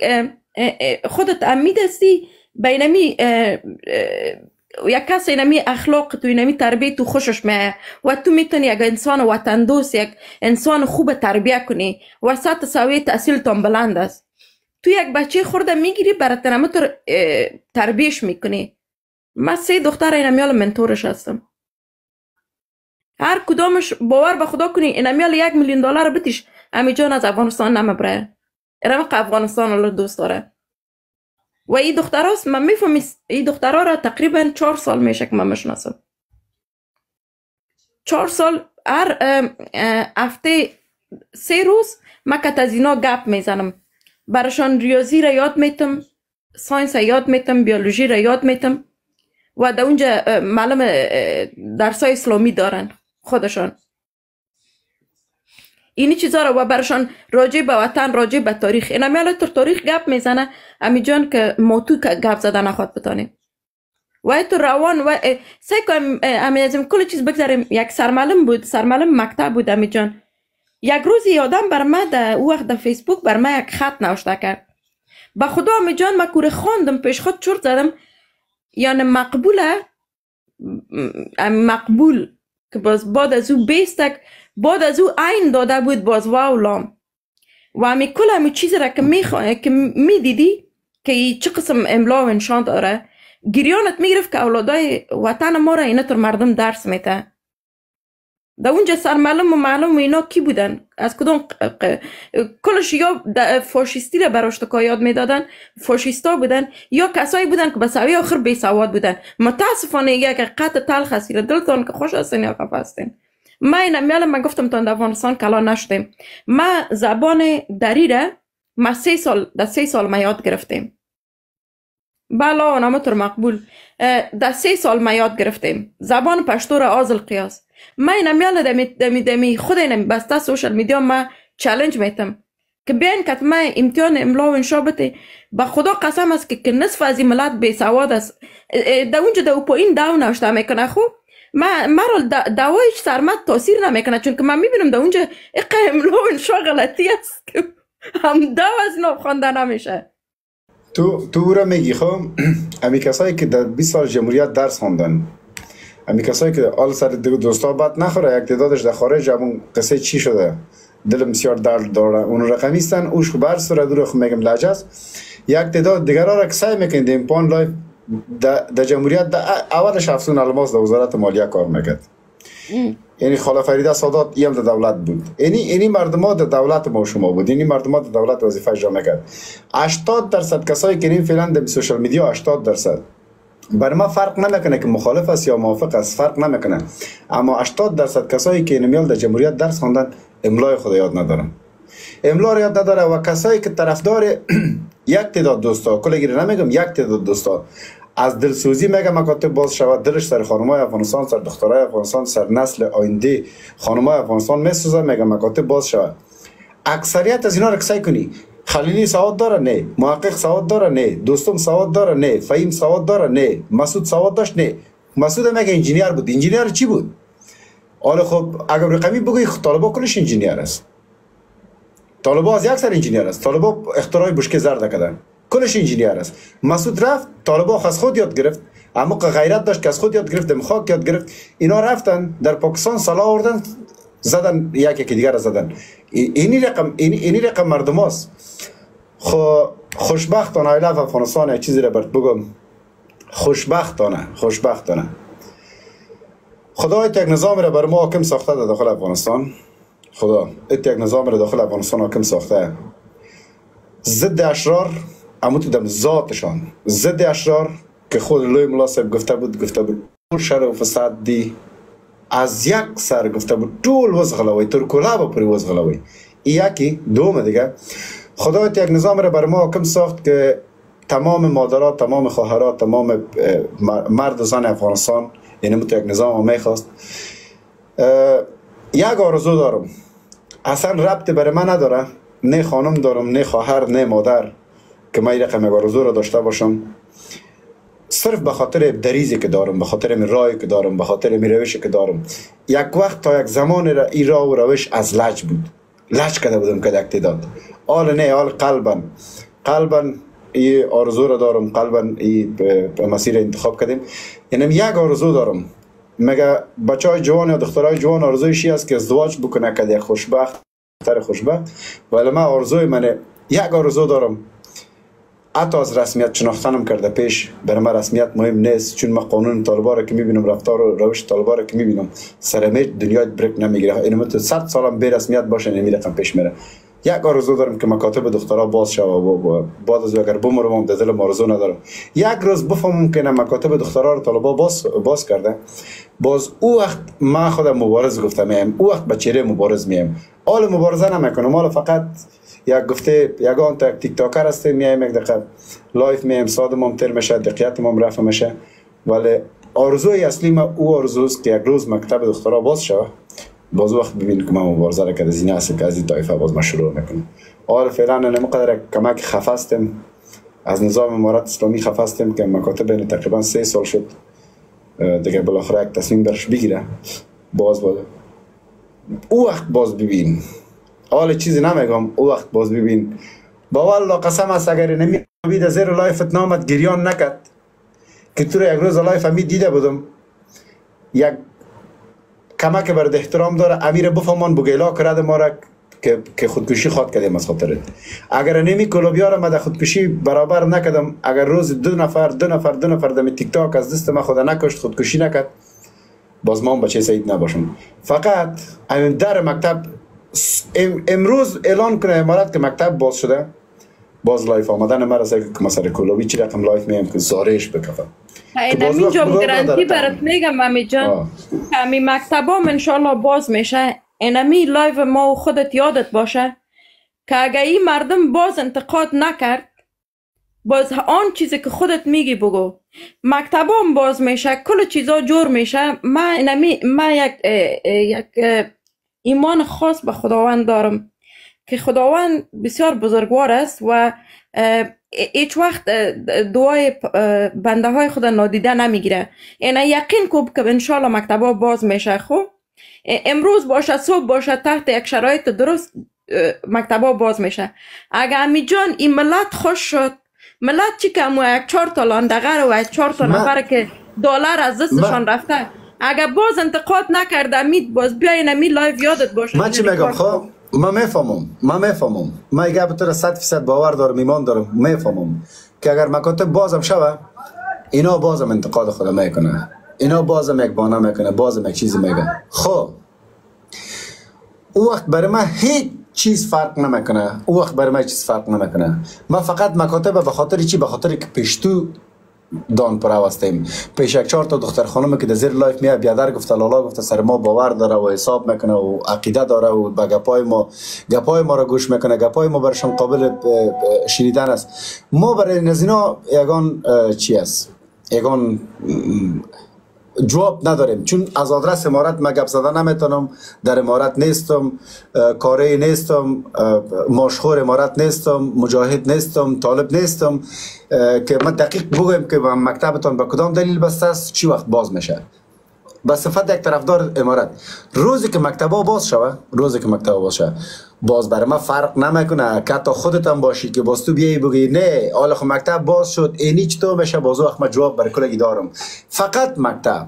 خودت امید هستی به اینمی یک کس اینمی اخلاق تو اینمی تربیت تو خوشش میه و تو میتونی یک انسان وطن دوست، یک انسان خوب تربیت کنی و سطح سوی تحصیلتان بلند است. تو یک بچه خورده میگیری براتون همطور تربیش میکنی. من 3 دختر اینمیال منتورش هستم. هر کدامش باور به خدا کنی اینمیال $1,000,000 بتیش امی جان از افغانستان نمبره. ارم که افغانستان الله دوست داره. و این دختراست. من میفهمی این دخترها را تقریبا 4 سال میشه که من میشناسم. 4 سال هر هفته 3 روز من که از اینا گپ میزنم. برشان ریاضی را یاد میتم، ساینس را یاد میتم، بیولوژی را یاد میتم و در اونجا معلم درسای اسلامی دارن خودشان. اینی چیزا رو و برشان راجع به وطن، راجع به تاریخ، اینا میاله تر تاریخ گپ میزنه. امی جان که ما تو که گپ زدن نخواد بتانیم و تو روان و سعی کنم امی ازم کل چیز بگذاریم. یک سرمعلم بود، سرمعلم مکتب بود امی جان. یک روز یادم بر من در او وقت در فیسبوک بر من یک خط نوشته کرد. با خدا امی جان من کوره خواندم، پیش خود چرت زدم. یعنی مقبوله، مقبول که باز بعد از او بیستک، بعد از او عین داده بود باز واولام و همی کل همی چیز را که میدیدی که چه قسم املا و انشان داره، گریانت میگرفت که اولادای وطن ما را اینا تر مردم درس میته. در اونجا سرمعلم و معلم و اینا کی بودن؟ از کدوم کلش یا فاشیستی را براشتکا یاد میدادن، فاشیستا بودن، یا کسایی بودن که به سوی آخر بی سواد بودن. متاسفانه یک قطع تلخ هستی دلتان که خوش هستین یا خفه هستین. ما اینا میاله من گفتم تان در افغانستان کلا نشدیم. ما زبان دری را ما 3 سال ما یاد گرفتیم. بالا نامتر مقبول در 3 سال ما یاد گرفتیم زبان پشتو را آزل قیاس. ما اینا میاله دمی خود اینا بسته سوشل میدیا ما چالش میتم که بیاین که ما امتحان املا و انشا بده. با خدا قسم است که نصف از این ملت بی سواد است. در اونجا در پایین داو نوشته میکنه. خوب مرا دوایش سرمت تاثیر نمیکنه، چون که من میبینم در اونجا املا و انشا غلطی است که هم دو از ناب خوانده نمیشه. تو را میگی خب امی کسایی که در 20 سال جمهوریت درس خواندن، امی کسایی که آل سر دوستا بد نخوره، یک تعدادش در خارج همون قصه چی شده دل بسیار درد داره اون رقمی استن اوش خو برس را دور خو میگم لهجه است. یک تعداد دیگر را که سعی میکنید امپان لایف در جمهوریت اولش افسون الماس در وزارت مالیه کار میکرد. یعنی خاله فریده سادات ایم در دولت بود. اینی مردم در دولت ما شما بود. اینی مردم در دولت وظیفه اجرا میکرد. 80% کسایی که این فعلا در سوشال میدیا 80% برای ما فرق نمیکنه که مخالف است یا موافق است، فرق نمیکنه. اما 80% کسایی که نمیال در جمهوریت درس خواندن املای خود یاد ندارن. املا رو یاد نداره و کسایی که طرفدار یک تعداد دوستا، کل گیره نمیگم یک تعداد دوستا از دلسوزی میگه مکاتب باز شود، دلش سر خانمای افغانستان، سر دخترای افغانستان، سر نسل آینده خانمای افغانستان میسوزه، میگه مکاتب باز شود. اکثریت از اینا رو کسایی کنی خلیلی سواد داره؟ نه. محقق سواد داره؟ نه. دوستم سواد داره؟ نه. فهیم سواد داره؟ نه. مسعود سواد داشت؟ نه. مسعود میگه انجینیر بود. انجینیر چی بود؟ حالا خب اگر رقمی بگوی طالبا کلش انجینیر است. طالبا از یک سر انجینیر است. طالبا اختراع بشکه زرد کردن. کلش انجینیر است. مسعود رفت طالبا از خود یاد گرفت، اما غیرت داشت که از خود یاد گرفت، دمخاک یاد گرفت. اینا رفتن در پاکستان سلا آوردن، زدن یکی که دیگر زدن. اینی رقم مردم هست. خوشبختانه ایلاف افغانستان یک چیزی را برد بگم، خوشبختانه خدا یک نظام را بر ما حاکم ساخته در داخل افغانستان. خدا یک نظام را داخل افغانستان حاکم ساخته ضد اشرار، اما تو دم ذاتشان ضد اشرار که خود لوی ملاسب گفته بود شر و فساد دی از یک سر گفته بود طول وزغلوی ترکولا با پری وزغلوی. یکی دوم دیگه خدا یک نظام را بر ما حاکم ساخت که تمام مادرات، تمام خواهرات، تمام مرد و زن افغانستان، یعنی یک نظام میخواست. یک آرزو دارم، اصلا ربط برای من نداره، نه خانم دارم، نه خواهر، نه مادر که من رقم یک آرزو را داشته باشم. صرف به خاطر دریزی که دارم، به خاطر می رایی که دارم، به خاطر می روشی که دارم. یک وقت تا یک زمان را ای راه و روش از لج بود، لج کرده بودم که یک تعداد آل نه آل قلبا ای آرزو را دارم، قلبا ای مسیر انتخاب کردیم. یعنی یک آرزو دارم، مگه بچه های جوان یا دخترهای جوان آرزویشی است که ازدواج بکنه که یک خوشبخت ولی من آرزوی منه، یک آرزو دارم. حتی از رسمیت شناختنم کرده پیش، برای من رسمیت مهم نیست، چون من قانون طالبا را که میبینم، رفتار و روش طالبا را که میبینم، سرمیت دنیای بریک نمیگیره. اینم تو 100 سالم بی رسمیت باشه نمیرقم پیش میره. یک آرزو دارم که مکاتب دخترها باز شود و بعد از اگر بمرم در دلم آرزو ندارم یک روز بفهمم که مکاتب دخترها رو طالبا باز کرده، باز او وقت ما خودم مبارز گفته میم، او وقت به چهره مبارز میم. حال مبارزه نمیکنم، حالا فقط یک گفته یگان تا تیک تاکر هستیم، میایم یک دقیقه لایف میم، سادم هم تر میشه، دقیقت هم رفع میشه. ولی آرزوی اصلی ما او آرزوست که یک روز مکتب دخترها باز شود، باز وقت ببینیم که ما مبارزه را که از این اصل که از این طایفه باز ما شروع میکنیم. حالا فعلا نمقدر کمک خفستیم از نظام امارت اسلامی، خفستیم که مکاتب این تقریبا 3 سال شد دیگه بالاخره یک تصمیم برش بگیره باز او وقت باز ببین. حالا چیزی نمیگم، او وقت باز ببین. با والله قسم است اگر نمیبید زیر لایفت نامت گریان نکد که تو را یک روز لایف همی دیده بودم یک کمک برد احترام داره، امیر بفهمان بگیلا کرده ما را که خودکشی خواد کردیم از خاطرت. اگر نمی کلوبیا را ما در خودکشی برابر نکردم، اگر روز دو نفر در تیک تاک از دست ما خود نکشت، خودکشی نکرد، باز ما هم بچه سعید نباشم. فقط در مکتب امروز اعلان کنه امارت که مکتب باز شده، باز لایف آمدن ما رسه که مثلا کلوبی چی رقم لایف میم که زارش بکفه. همین جا گرانتی برات میگم امی جان، همین مکتب هم انشالله باز میشه. اینمی لایف ما و خودت یادت باشه که اگه این مردم باز انتقاد نکرد، باز آن چیزی که خودت میگی بگو، مکتب هم باز میشه، کل چیزا جور میشه. من یک ایمان خاص به خداوند دارم که خداوند بسیار بزرگوار است و هیچ وقت دعای بنده های خدا نادیده نمیگیره. اینه یقین کوب که انشالله مکتبا باز میشه. خب امروز باشه، صبح باشه، تحت یک شرایط درست مکتبا باز میشه. اگه امی جان این ملت خوش شد، ملت چی که امو یک 4 تا لاندغر و یک 4 تا نفر که دلار از دستشان رفته، اگه باز انتقاد نکرده مید باز بیاین امی لایو یادت باشه. من چی میگم؟ خب من میفهمم من اگه به طور 100% باور دارم، ایمان دارم، میفهمم که اگر مکاتب بازم شوه اینا بازم انتقاد خدا میکنه، اینا بازم یک بانه میکنه، بازم یک چیزی میگه. خب او وقت برای من هیچ چیز فرق نمیکنه، او وقت برای من چیز فرق نمیکنه. من فقط مکاتب به خاطر چی؟ به خاطر که پیشتو دان پر هستیم. پیش یک 4 تا دختر خانم که در زیر لایف میاد بیادر گفته، لالا گفته، سر ما باور داره و حساب میکنه و عقیده داره و به گپای ما را گوش میکنه، گپای ما برشان قابل شنیدن است. ما برای نزینا یگان چی است؟ یگان جواب نداریم، چون از آدرس امارت ما گپ زدن نمیتونم، در امارت نیستم، کاری نیستم، ماشخور امارت نیستم، مجاهد نیستم، طالب نیستم که من دقیق بگویم که مکتبتان به کدام دلیل بسته است، چی وقت باز میشه. به صفت یک طرفدار امارت، روزی که مکتبا باز شوه، باز برای ما فرق نمیکنه که حتی خودت هم باشی که باز تو بیایی بگی نه حالا خب مکتب باز شد اینی چطور میشه، باز وقت ما جواب برای کلگی دارم. فقط مکتب،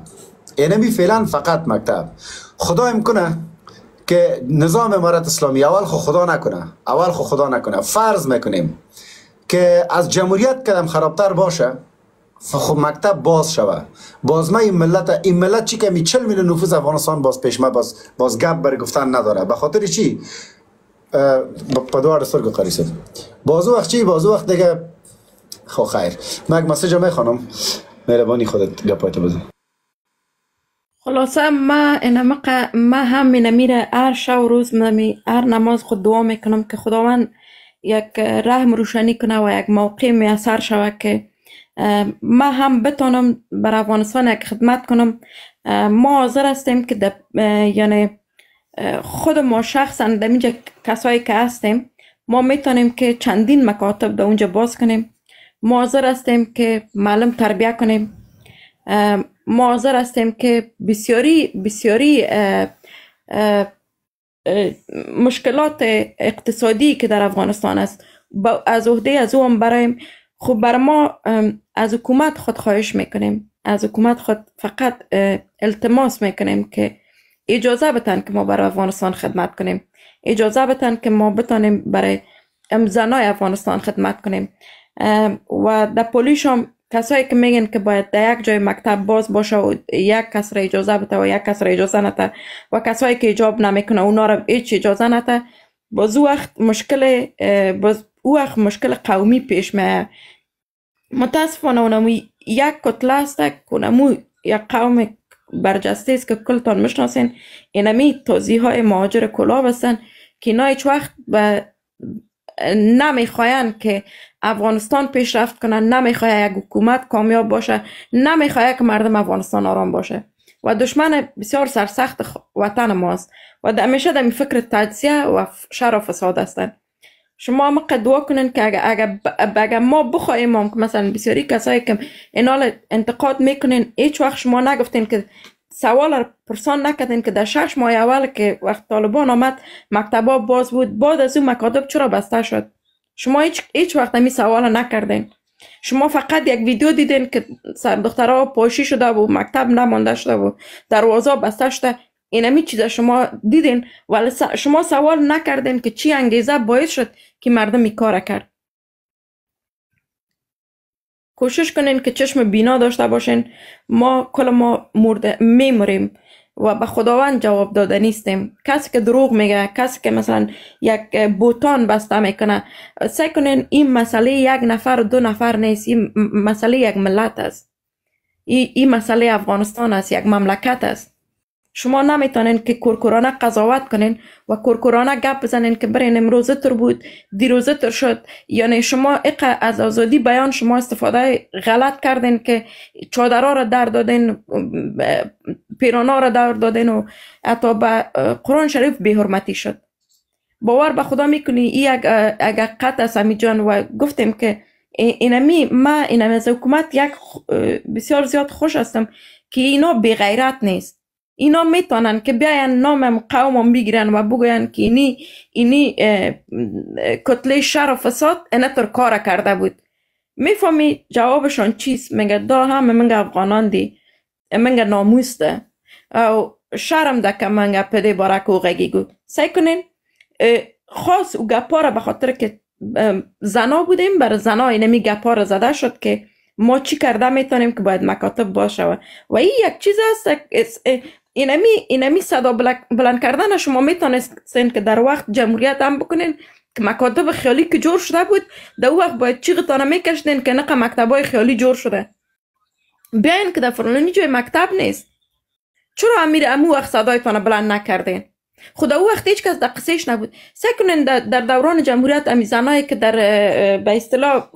اینمی فعلا فقط مکتب. خدا امکنه که نظام امارت اسلامی اول خو خدا نکنه، فرض میکنیم که از جمهوریت کدام خرابتر باشه، خب مکتب باز شوه، باز ما این ملت چی که 40 میلیون نفوس افغانستان باز پیش ما باز گپ برای گفتن نداره. به خاطر چی؟ با دوار سرگ قریسه بازو وقت چی؟ بازو وقت دیگه خب خیر. من یک مسیج میخوانم، مهربانی خودت گپایتو بزن. خلاصه ما هم میره هر شب روز هر نماز خود دعا میکنم که خداوند یک رحم روشنی کنه و یک موقع میسر شود که ما هم بتونم بر افغانستان یک خدمت کنم. ما حاضر هستیم که یعنی خود ما شخصا در اینجا کسایی که هستیم ما میتونیم که چندین مکاتب در اونجا باز کنیم. ما حاضر هستیم که معلم تربیه کنیم. ما حاضر هستیم که بسیاری مشکلات اقتصادی که در افغانستان است از عهده از او هم برایم. خب بر ما از حکومت خود خواهش میکنیم، از حکومت خود فقط التماس میکنیم که اجازه بتن که ما برای افغانستان خدمت کنیم، اجازه بتن که ما بتانیم برای زنای افغانستان خدمت کنیم. و در پولیش هم کسایی که میگن که باید در یک جای مکتب باز باشه و یک کس را اجازه بده و یک کس را اجازه نده و کسایی که اجاب نمیکنه اونا را هیچ اجازه نده، باز او وقت مشکل قومی پیش میاد. متاسفانه اونمو یک کتله است که اونمو یک قوم برجسته است که کلتان میشناسین. اینمی توضیح های مهاجر کلاب هستن که اینا هیچ وقت نمیخواین که افغانستان پیشرفت کنن، نمیخواین یک حکومت کامیاب باشه، نمیخواین که مردم افغانستان آرام باشه و دشمن بسیار سرسخت وطن ماست و همیشه در فکر تجزیه و شر و فساد هستن. شما ما دعا کنین که اگر ما بخوایم که مثلا بسیاری کسایی که اینال انتقاد میکنین هیچ وقت شما نگفتین که سوال پرسان نکردین که در 6 ماه اول که وقت طالبان آمد مکتبا باز بود، بعد از اون مکاتب چرا بسته شد؟ شما هیچ وقت همین سوال نکردین. شما فقط یک ویدیو دیدین که سر دخترها پاشی شده و مکتب نمانده شده و دروازه بسته شده. این همی چیزا شما دیدین ولی شما سوال نکردین که چی انگیزه باعث شد که مردم این کار کرد. کوشش کنین که چشم بینا داشته باشین. ما میمریم و به خداوند جواب داده نیستیم. کسی که دروغ میگه، کسی که مثلا یک بوتان بسته میکنه، سعی کنین این مسئله یک نفر و 2 نفر نیست، این مسئله یک ملت است. این مسئله افغانستان است، یک مملکت است. شما نمیتونین که کورکورانه قضاوت کنین و کورکورانه گپ بزنین که برین امروزه تر بود دیروزه تر شد. یعنی شما از آزادی بیان شما استفاده غلط کردین که چادرها را در دادین، پیرانا را در دادین و حتی به قرآن شریف بی حرمتی شد. باور به خدا میکنی این اگر قطع است امی جان و گفتیم که اینمی از حکومت یک بسیار زیاد خوش هستم که اینا بی غیرت نیست. اینا میتونن که بیاین نام قومم بگیرن و بگوین که اینی کتله شر و فساد اینطور کار کرده بود. میفهمی جوابشان چیست؟ میگه دا همه منگه افغانان دی، منگه ناموس ده او شرم ده که منگه پده بارک و غگی گو. سعی کنین خاص او گپاره به خاطر که زنا بودیم، بر زنا اینمی گپاره زده شد که ما چی کرده میتونیم که باید مکاتب باشه و این یک چیز است. اینمی صدا بلند کردن شما میتونستین که در وقت جمهوریت هم بکنین که مکاتب خیالی که جور شده بود در وقت باید چیغتانه میکشتین که نقه مکتبای خیالی جور شده. بیاین که در فرلانی جای مکتب نیست. چرا امو وقت صدایتانه بلند نکردین؟ خدا او وقت هیچ کس در قصهش نبود. سعی کنین در دوران جمهوریت امی زنایی که در به اصطلاح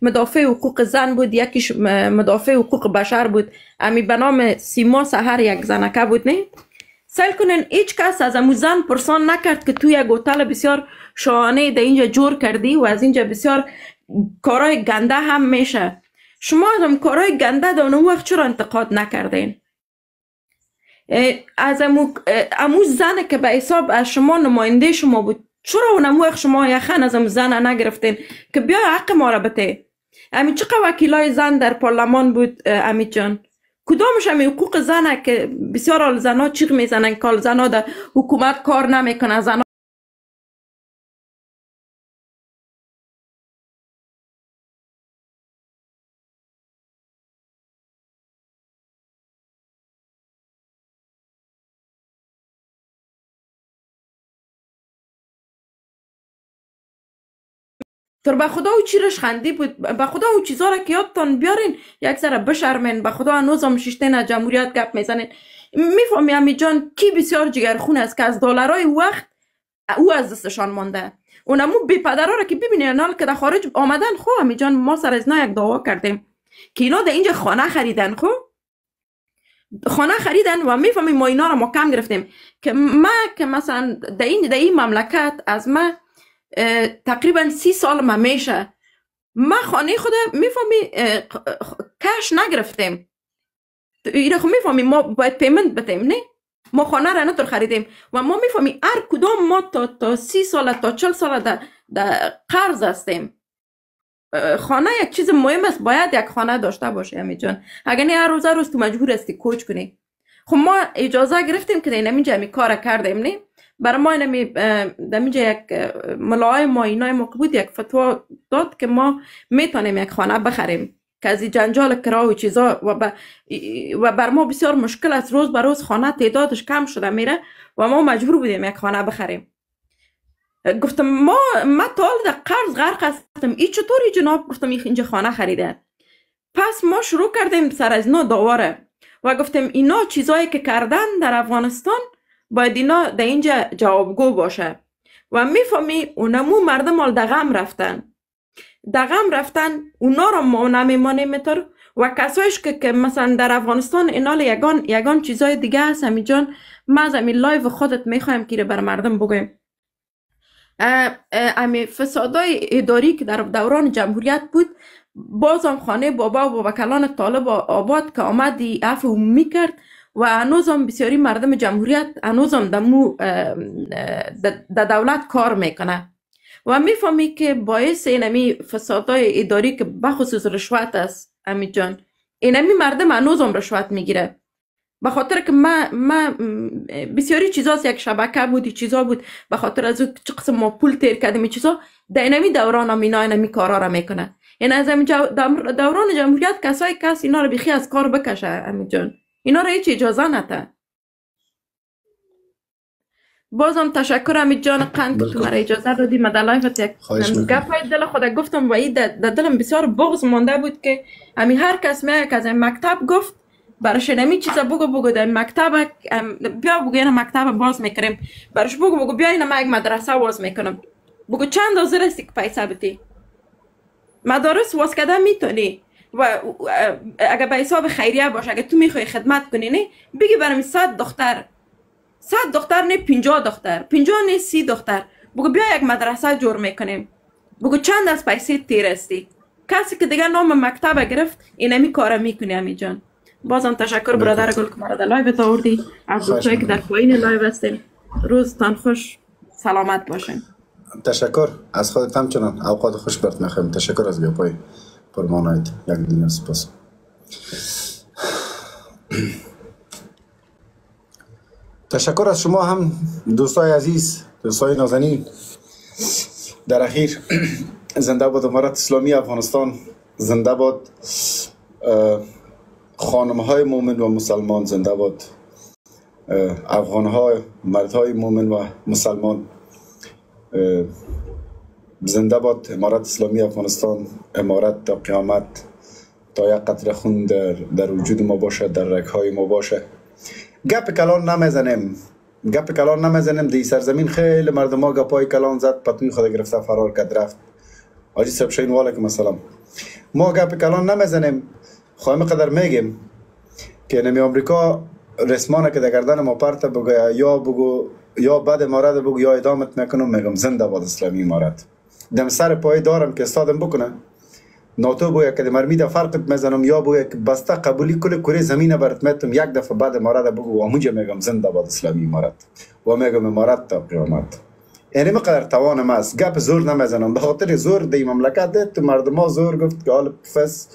مدافع حقوق زن بود، یکیش مدافع حقوق بشر بود، امی به نام سیما سحر یک زنکه بود، نه؟ سعی کنین هیچ کس از امو زن پرسان نکرد که تو یک هتل بسیار شاهانه در اینجا جور کردی و از اینجا بسیار کارهای گنده هم میشه. شما هم کارهای گنده در اون وقت چرا انتقاد نکردین؟ از امو زنه که به حساب از شما نماینده شما بود، چرا اون وقت شما یخن از امو زن نگرفتین که بیا حق ما را بته؟ امی چقدر وکیلای زن در پارلمان بود امی جان؟ کدامش امی حقوق زنه که بسیار آل زنها چیغ میزنن که آل زنها در حکومت کار نمیکنن، زنها تر به خدا او چیرش خندی بود. به خدا او چیزا را که یادتان بیارین یک ذره بشرمین. به خدا هنوزم شیشتین از جمهوریت گپ میزنین. میفهمی امی جان کی بسیار جگرخون است که از دلارای وقت او از دستشان مانده. اونمو بی پدرها را که ببینین حال که در خارج آمدن، خو امی جان ما سر از یک دعوا کردیم که اینا در اینجا خانه خریدن، خو خانه خریدن و میفهمی ما اینا را ما کم گرفتیم که ما که مثلا در این مملکت از ما تقریبا 30 سال ما میشه ما خانه خود میفهمی کش نگرفتیم. اینا خب میفهمی ما باید پیمنت بتیم، نه؟ ما خانه را نطور خریدیم و ما میفهمی هر کدام ما تا 30 سال تا 40 سال در قرض هستیم. خانه یک چیز مهم است، باید یک خانه داشته باشه امی جان. اگر نه هر روز تو مجبور هستی کوچ کنی. خب ما اجازه گرفتیم که اینجا می کار کردیم، نه؟ برای ما اینجا یک ملای ما اینای ما بود یک فتوا داد که ما میتونیم یک خانه بخریم که از جنجال کرا و چیزا و بر ما بسیار مشکل است. روز به روز خانه تعدادش کم شده میره و ما مجبور بودیم یک خانه بخریم. گفتم ما تا حالا در قرض غرق هستم، ای چطوری جناب؟ گفتم اینجا خانه خریده. پس ما شروع کردیم سر از اینا داوره و گفتم اینا چیزایی که کردن در افغانستان باید اینا در اینجا جوابگو باشه و میفهمی اونمو مردم حال دغم رفتن اونا را ما نمیمانیم میتر و کسایش که مثلا در افغانستان اینال یگان چیزای دیگه هست. همی جان ما از امی لایو خودت میخوایم که بر مردم بگویم امی فسادای اداری که در دوران جمهوریت بود، بازم خانه بابا و وکلان طالب آباد که آمدی عفو میکرد و هنوزم بسیاری مردم جمهوریت هنوزم دمو در دولت کار میکنه و میفهمی که باعث اینمی فسادای اداری که بخصوص رشوت است امی جان، اینمی مردم هنوزم رشوت میگیره به خاطر که ما بسیاری چیزاست، یک شبکه بودی چیزا بود، به خاطر از چه قسم ما پول تیر کردیم چیزا در اینمی دوران هم اینا اینمی کارا را میکنه. این از دوران جمهوریت کسایی کس اینا رو بخی از کار بکشه امی جان، اینا رو هیچ اجازه نده. بازم تشکر امی جان قند که تو مرا اجازه دادی من در لایفت یک گپای دل خود گفتم و این در دلم بسیار بغض مانده بود که امی هر کس میگه که از این مکتب گفت برش نمی چیزا بگو در مکتب بیا بگو این مکتب باز میکنیم، برش بگو بیا این ما یک مدرسه باز میکنم، بگو چند حاضر هستی که پیسه بدی، مدارس واس کردن میتونی و اگه به حساب خیریه باشه، اگه تو میخوای خدمت کنی نه بگی برام 100 دختر نه 50 دختر 50 نه 30 دختر، بگو بیا یک مدرسه جور میکنیم، بگو چند از پیسه تیر استی. کسی که دیگه نام مکتب گرفت اینمی کار میکنی امی جان. بازم تشکر برادر گل که مرا در لایو آوردی، از دوستایی که در پایین لایو هستین روزتان خوش، سلامت باشین. تشکر از خودت همچنان، اوقات خوش برات میخوایم. تشکر از گپای پرمانایت، یک دنیا سپاس. تشکر از شما هم دوستای عزیز، دوستای نازنین. در اخیر زنده باد امارت اسلامی افغانستان، زنده باد خانم‌های مومن و مسلمان، زنده باد افغان‌های مردهای مومن و مسلمان، زنده باد امارت اسلامی افغانستان. امارت تا قیامت، تا یک قطره خون در وجود ما باشه، در رگ‌های ما باشه. گپ کلان نمیزنیم. دی سرزمین خیلی مردم ها گپای کلان زد، پتوی خود گرفته فرار کرد رفت. آجی سب شاین والکم السلام. ما گپ کلان نمیزنیم، خواهیم قدر میگیم که نمی آمریکا رسمانه که در گردن ما پرت بگو یا بعد امارت بگو یا ادامت میکنم، میگم زنده باد اسلامی امارت. دم سر پای دارم که استادم بکنه ناتو بویا که مرمی ده فرقت میزنم، یا بویا که بسته قبولی کل کره زمینه برات میتم یک دفعه بعد امارت بگو و همونجا میگم زنده باد اسلامی امارت و میگم امارت تا قیامت. یعنی مقدر توانم است، گپ زور نمیزنم، به خاطر زور دی مملکت ده تو مردم ها زور گفت که حال فس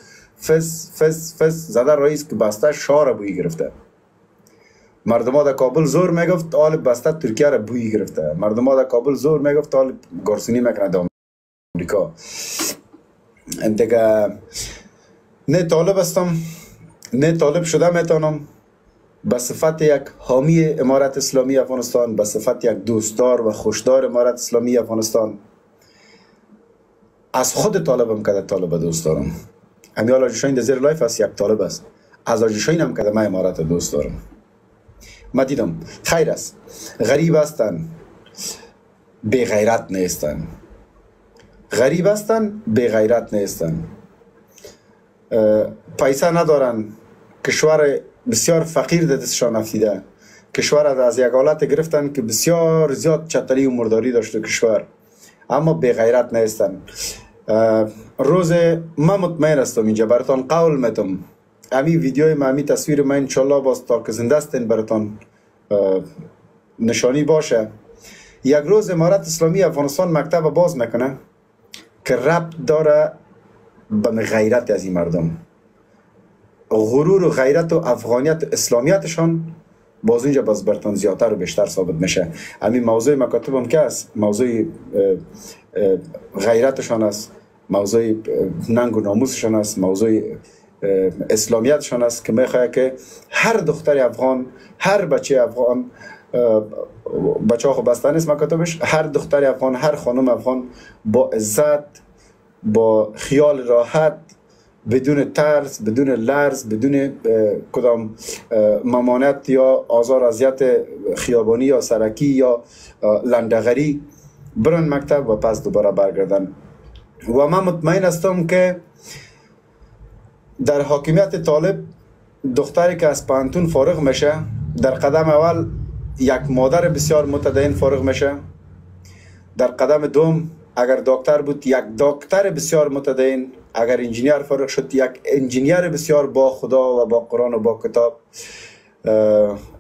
زده رئیس که بسته شاه بویی گرفته. مردم ها در کابل زور میگفت حال بسته ترکیه را بویی گرفته. مردم ها در کابل زور میگفت حال گرسونی میکنه در امریکا. دیگه نه طالب هستم نه طالب شده میتونم، به صفت یک حامی امارت اسلامی افغانستان، به صفت یک دوستدار و خوشدار امارت اسلامی افغانستان، از خود طالبم که طالب دوست دارم. امیال آجیشاین در زیر لایف است یک طالب است، از آجیشاین هم که من امارت دوست دارم. ما دیدم خیر است، غریب هستن بی غیرت نیستن، غریب هستن بی غیرت نیستن، پیسه ندارن، کشور بسیار فقیر در دستشان افتیده، کشور از یک حالت گرفتن که بسیار زیاد چتری و مرداری داشته کشور، اما بی غیرت نیستن. روز من مطمئن هستم اینجا براتان قول میتم، امی ویدیوی من، امی تصویر من انشالله باز تا که زنده استین براتان نشانی باشه. یک روز امارت اسلامی افغانستان مکتب باز میکنه که ربط داره به غیرت از این مردم، غرور و غیرت و افغانیت و اسلامیتشان باز اینجا باز برتان زیادتر و بیشتر ثابت میشه. همین موضوع مکاتبم که است، موضوع غیرتشان است، موضوع ننگ و ناموسشان است، موضوع اسلامیتشان است که میخواه که هر دختر افغان، هر بچه افغان بچه ها خب بسته نیست مکاتبش. هر دختر افغان، هر خانم افغان با عزت، با خیال راحت، بدون ترس، بدون لرز، بدون کدام ممانعت یا آزار اذیت خیابانی یا سرکی یا لندغری برن مکتب و پس دوباره برگردن. و من مطمئن هستم که در حاکمیت طالب دختری که از پانتون فارغ میشه، در قدم اول یک مادر بسیار متدین فارغ میشه، در قدم دوم اگر دکتر بود یک دکتر بسیار متدین، اگر انجینیر فارغ شد یک انجینیر بسیار با خدا و با قرآن و با کتاب،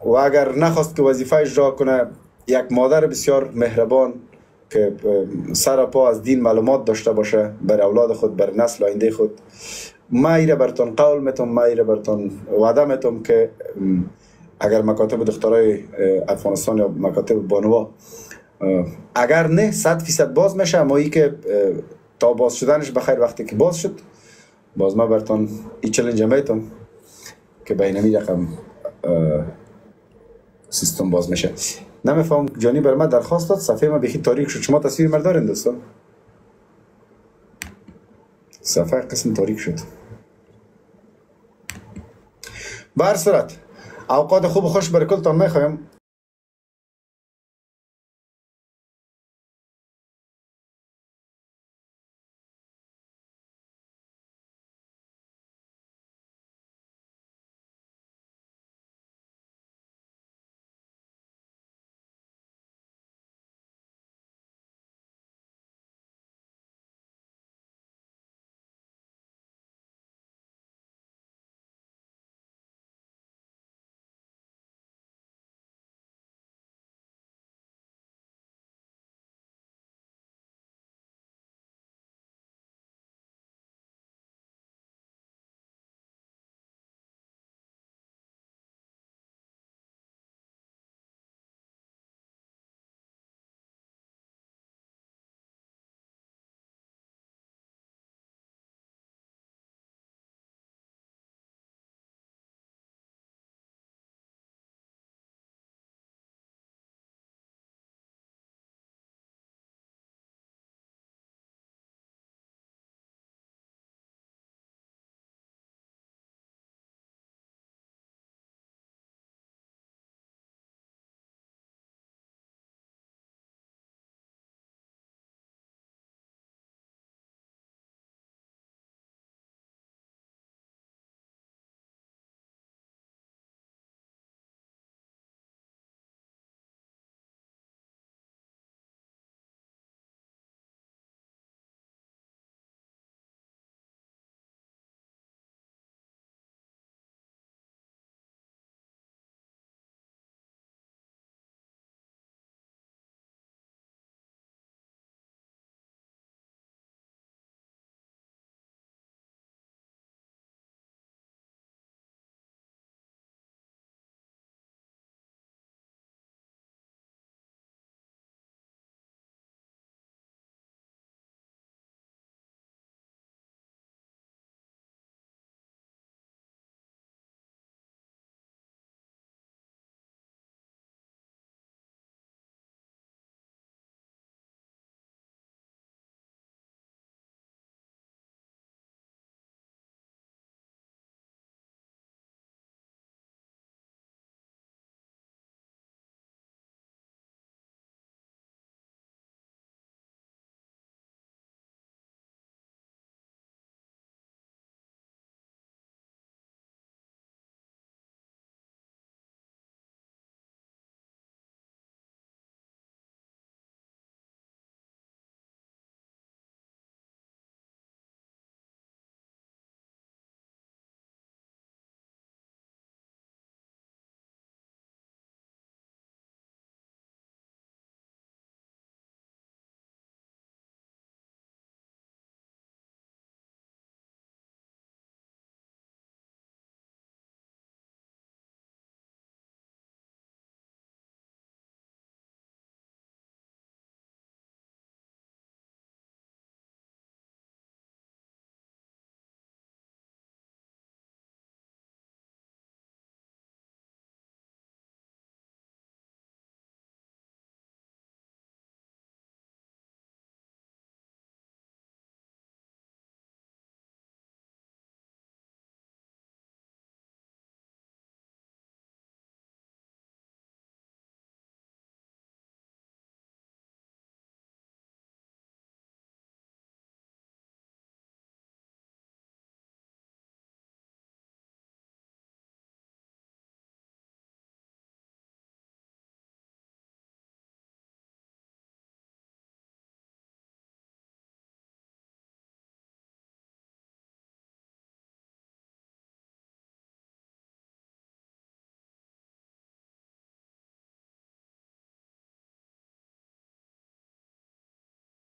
و اگر نخواست که وظیفه اجرا کنه یک مادر بسیار مهربان که سر و پا از دین معلومات داشته باشه بر اولاد خود، بر نسل آینده خود. ما ایره برتون قول میتم، ما ایره برتون وعده میتم که اگر مکاتب دخترای افغانستان یا مکاتب بانوا اگر نه 100% باز میشه، اما ای که تا باز شدنش بخیر وقتی که باز شد، باز ما برتون ای چلنج میتم که بینمی رقم سیستم باز میشه. نمیفهم جانی بر من درخواست داد، صفحه ما بخی تاریک شد. شما تصویر مرد دارین دوستان؟ صفحه قسم تاریک شد. به هر صورت اوقات خوب و خوش برکلتان میخوایم.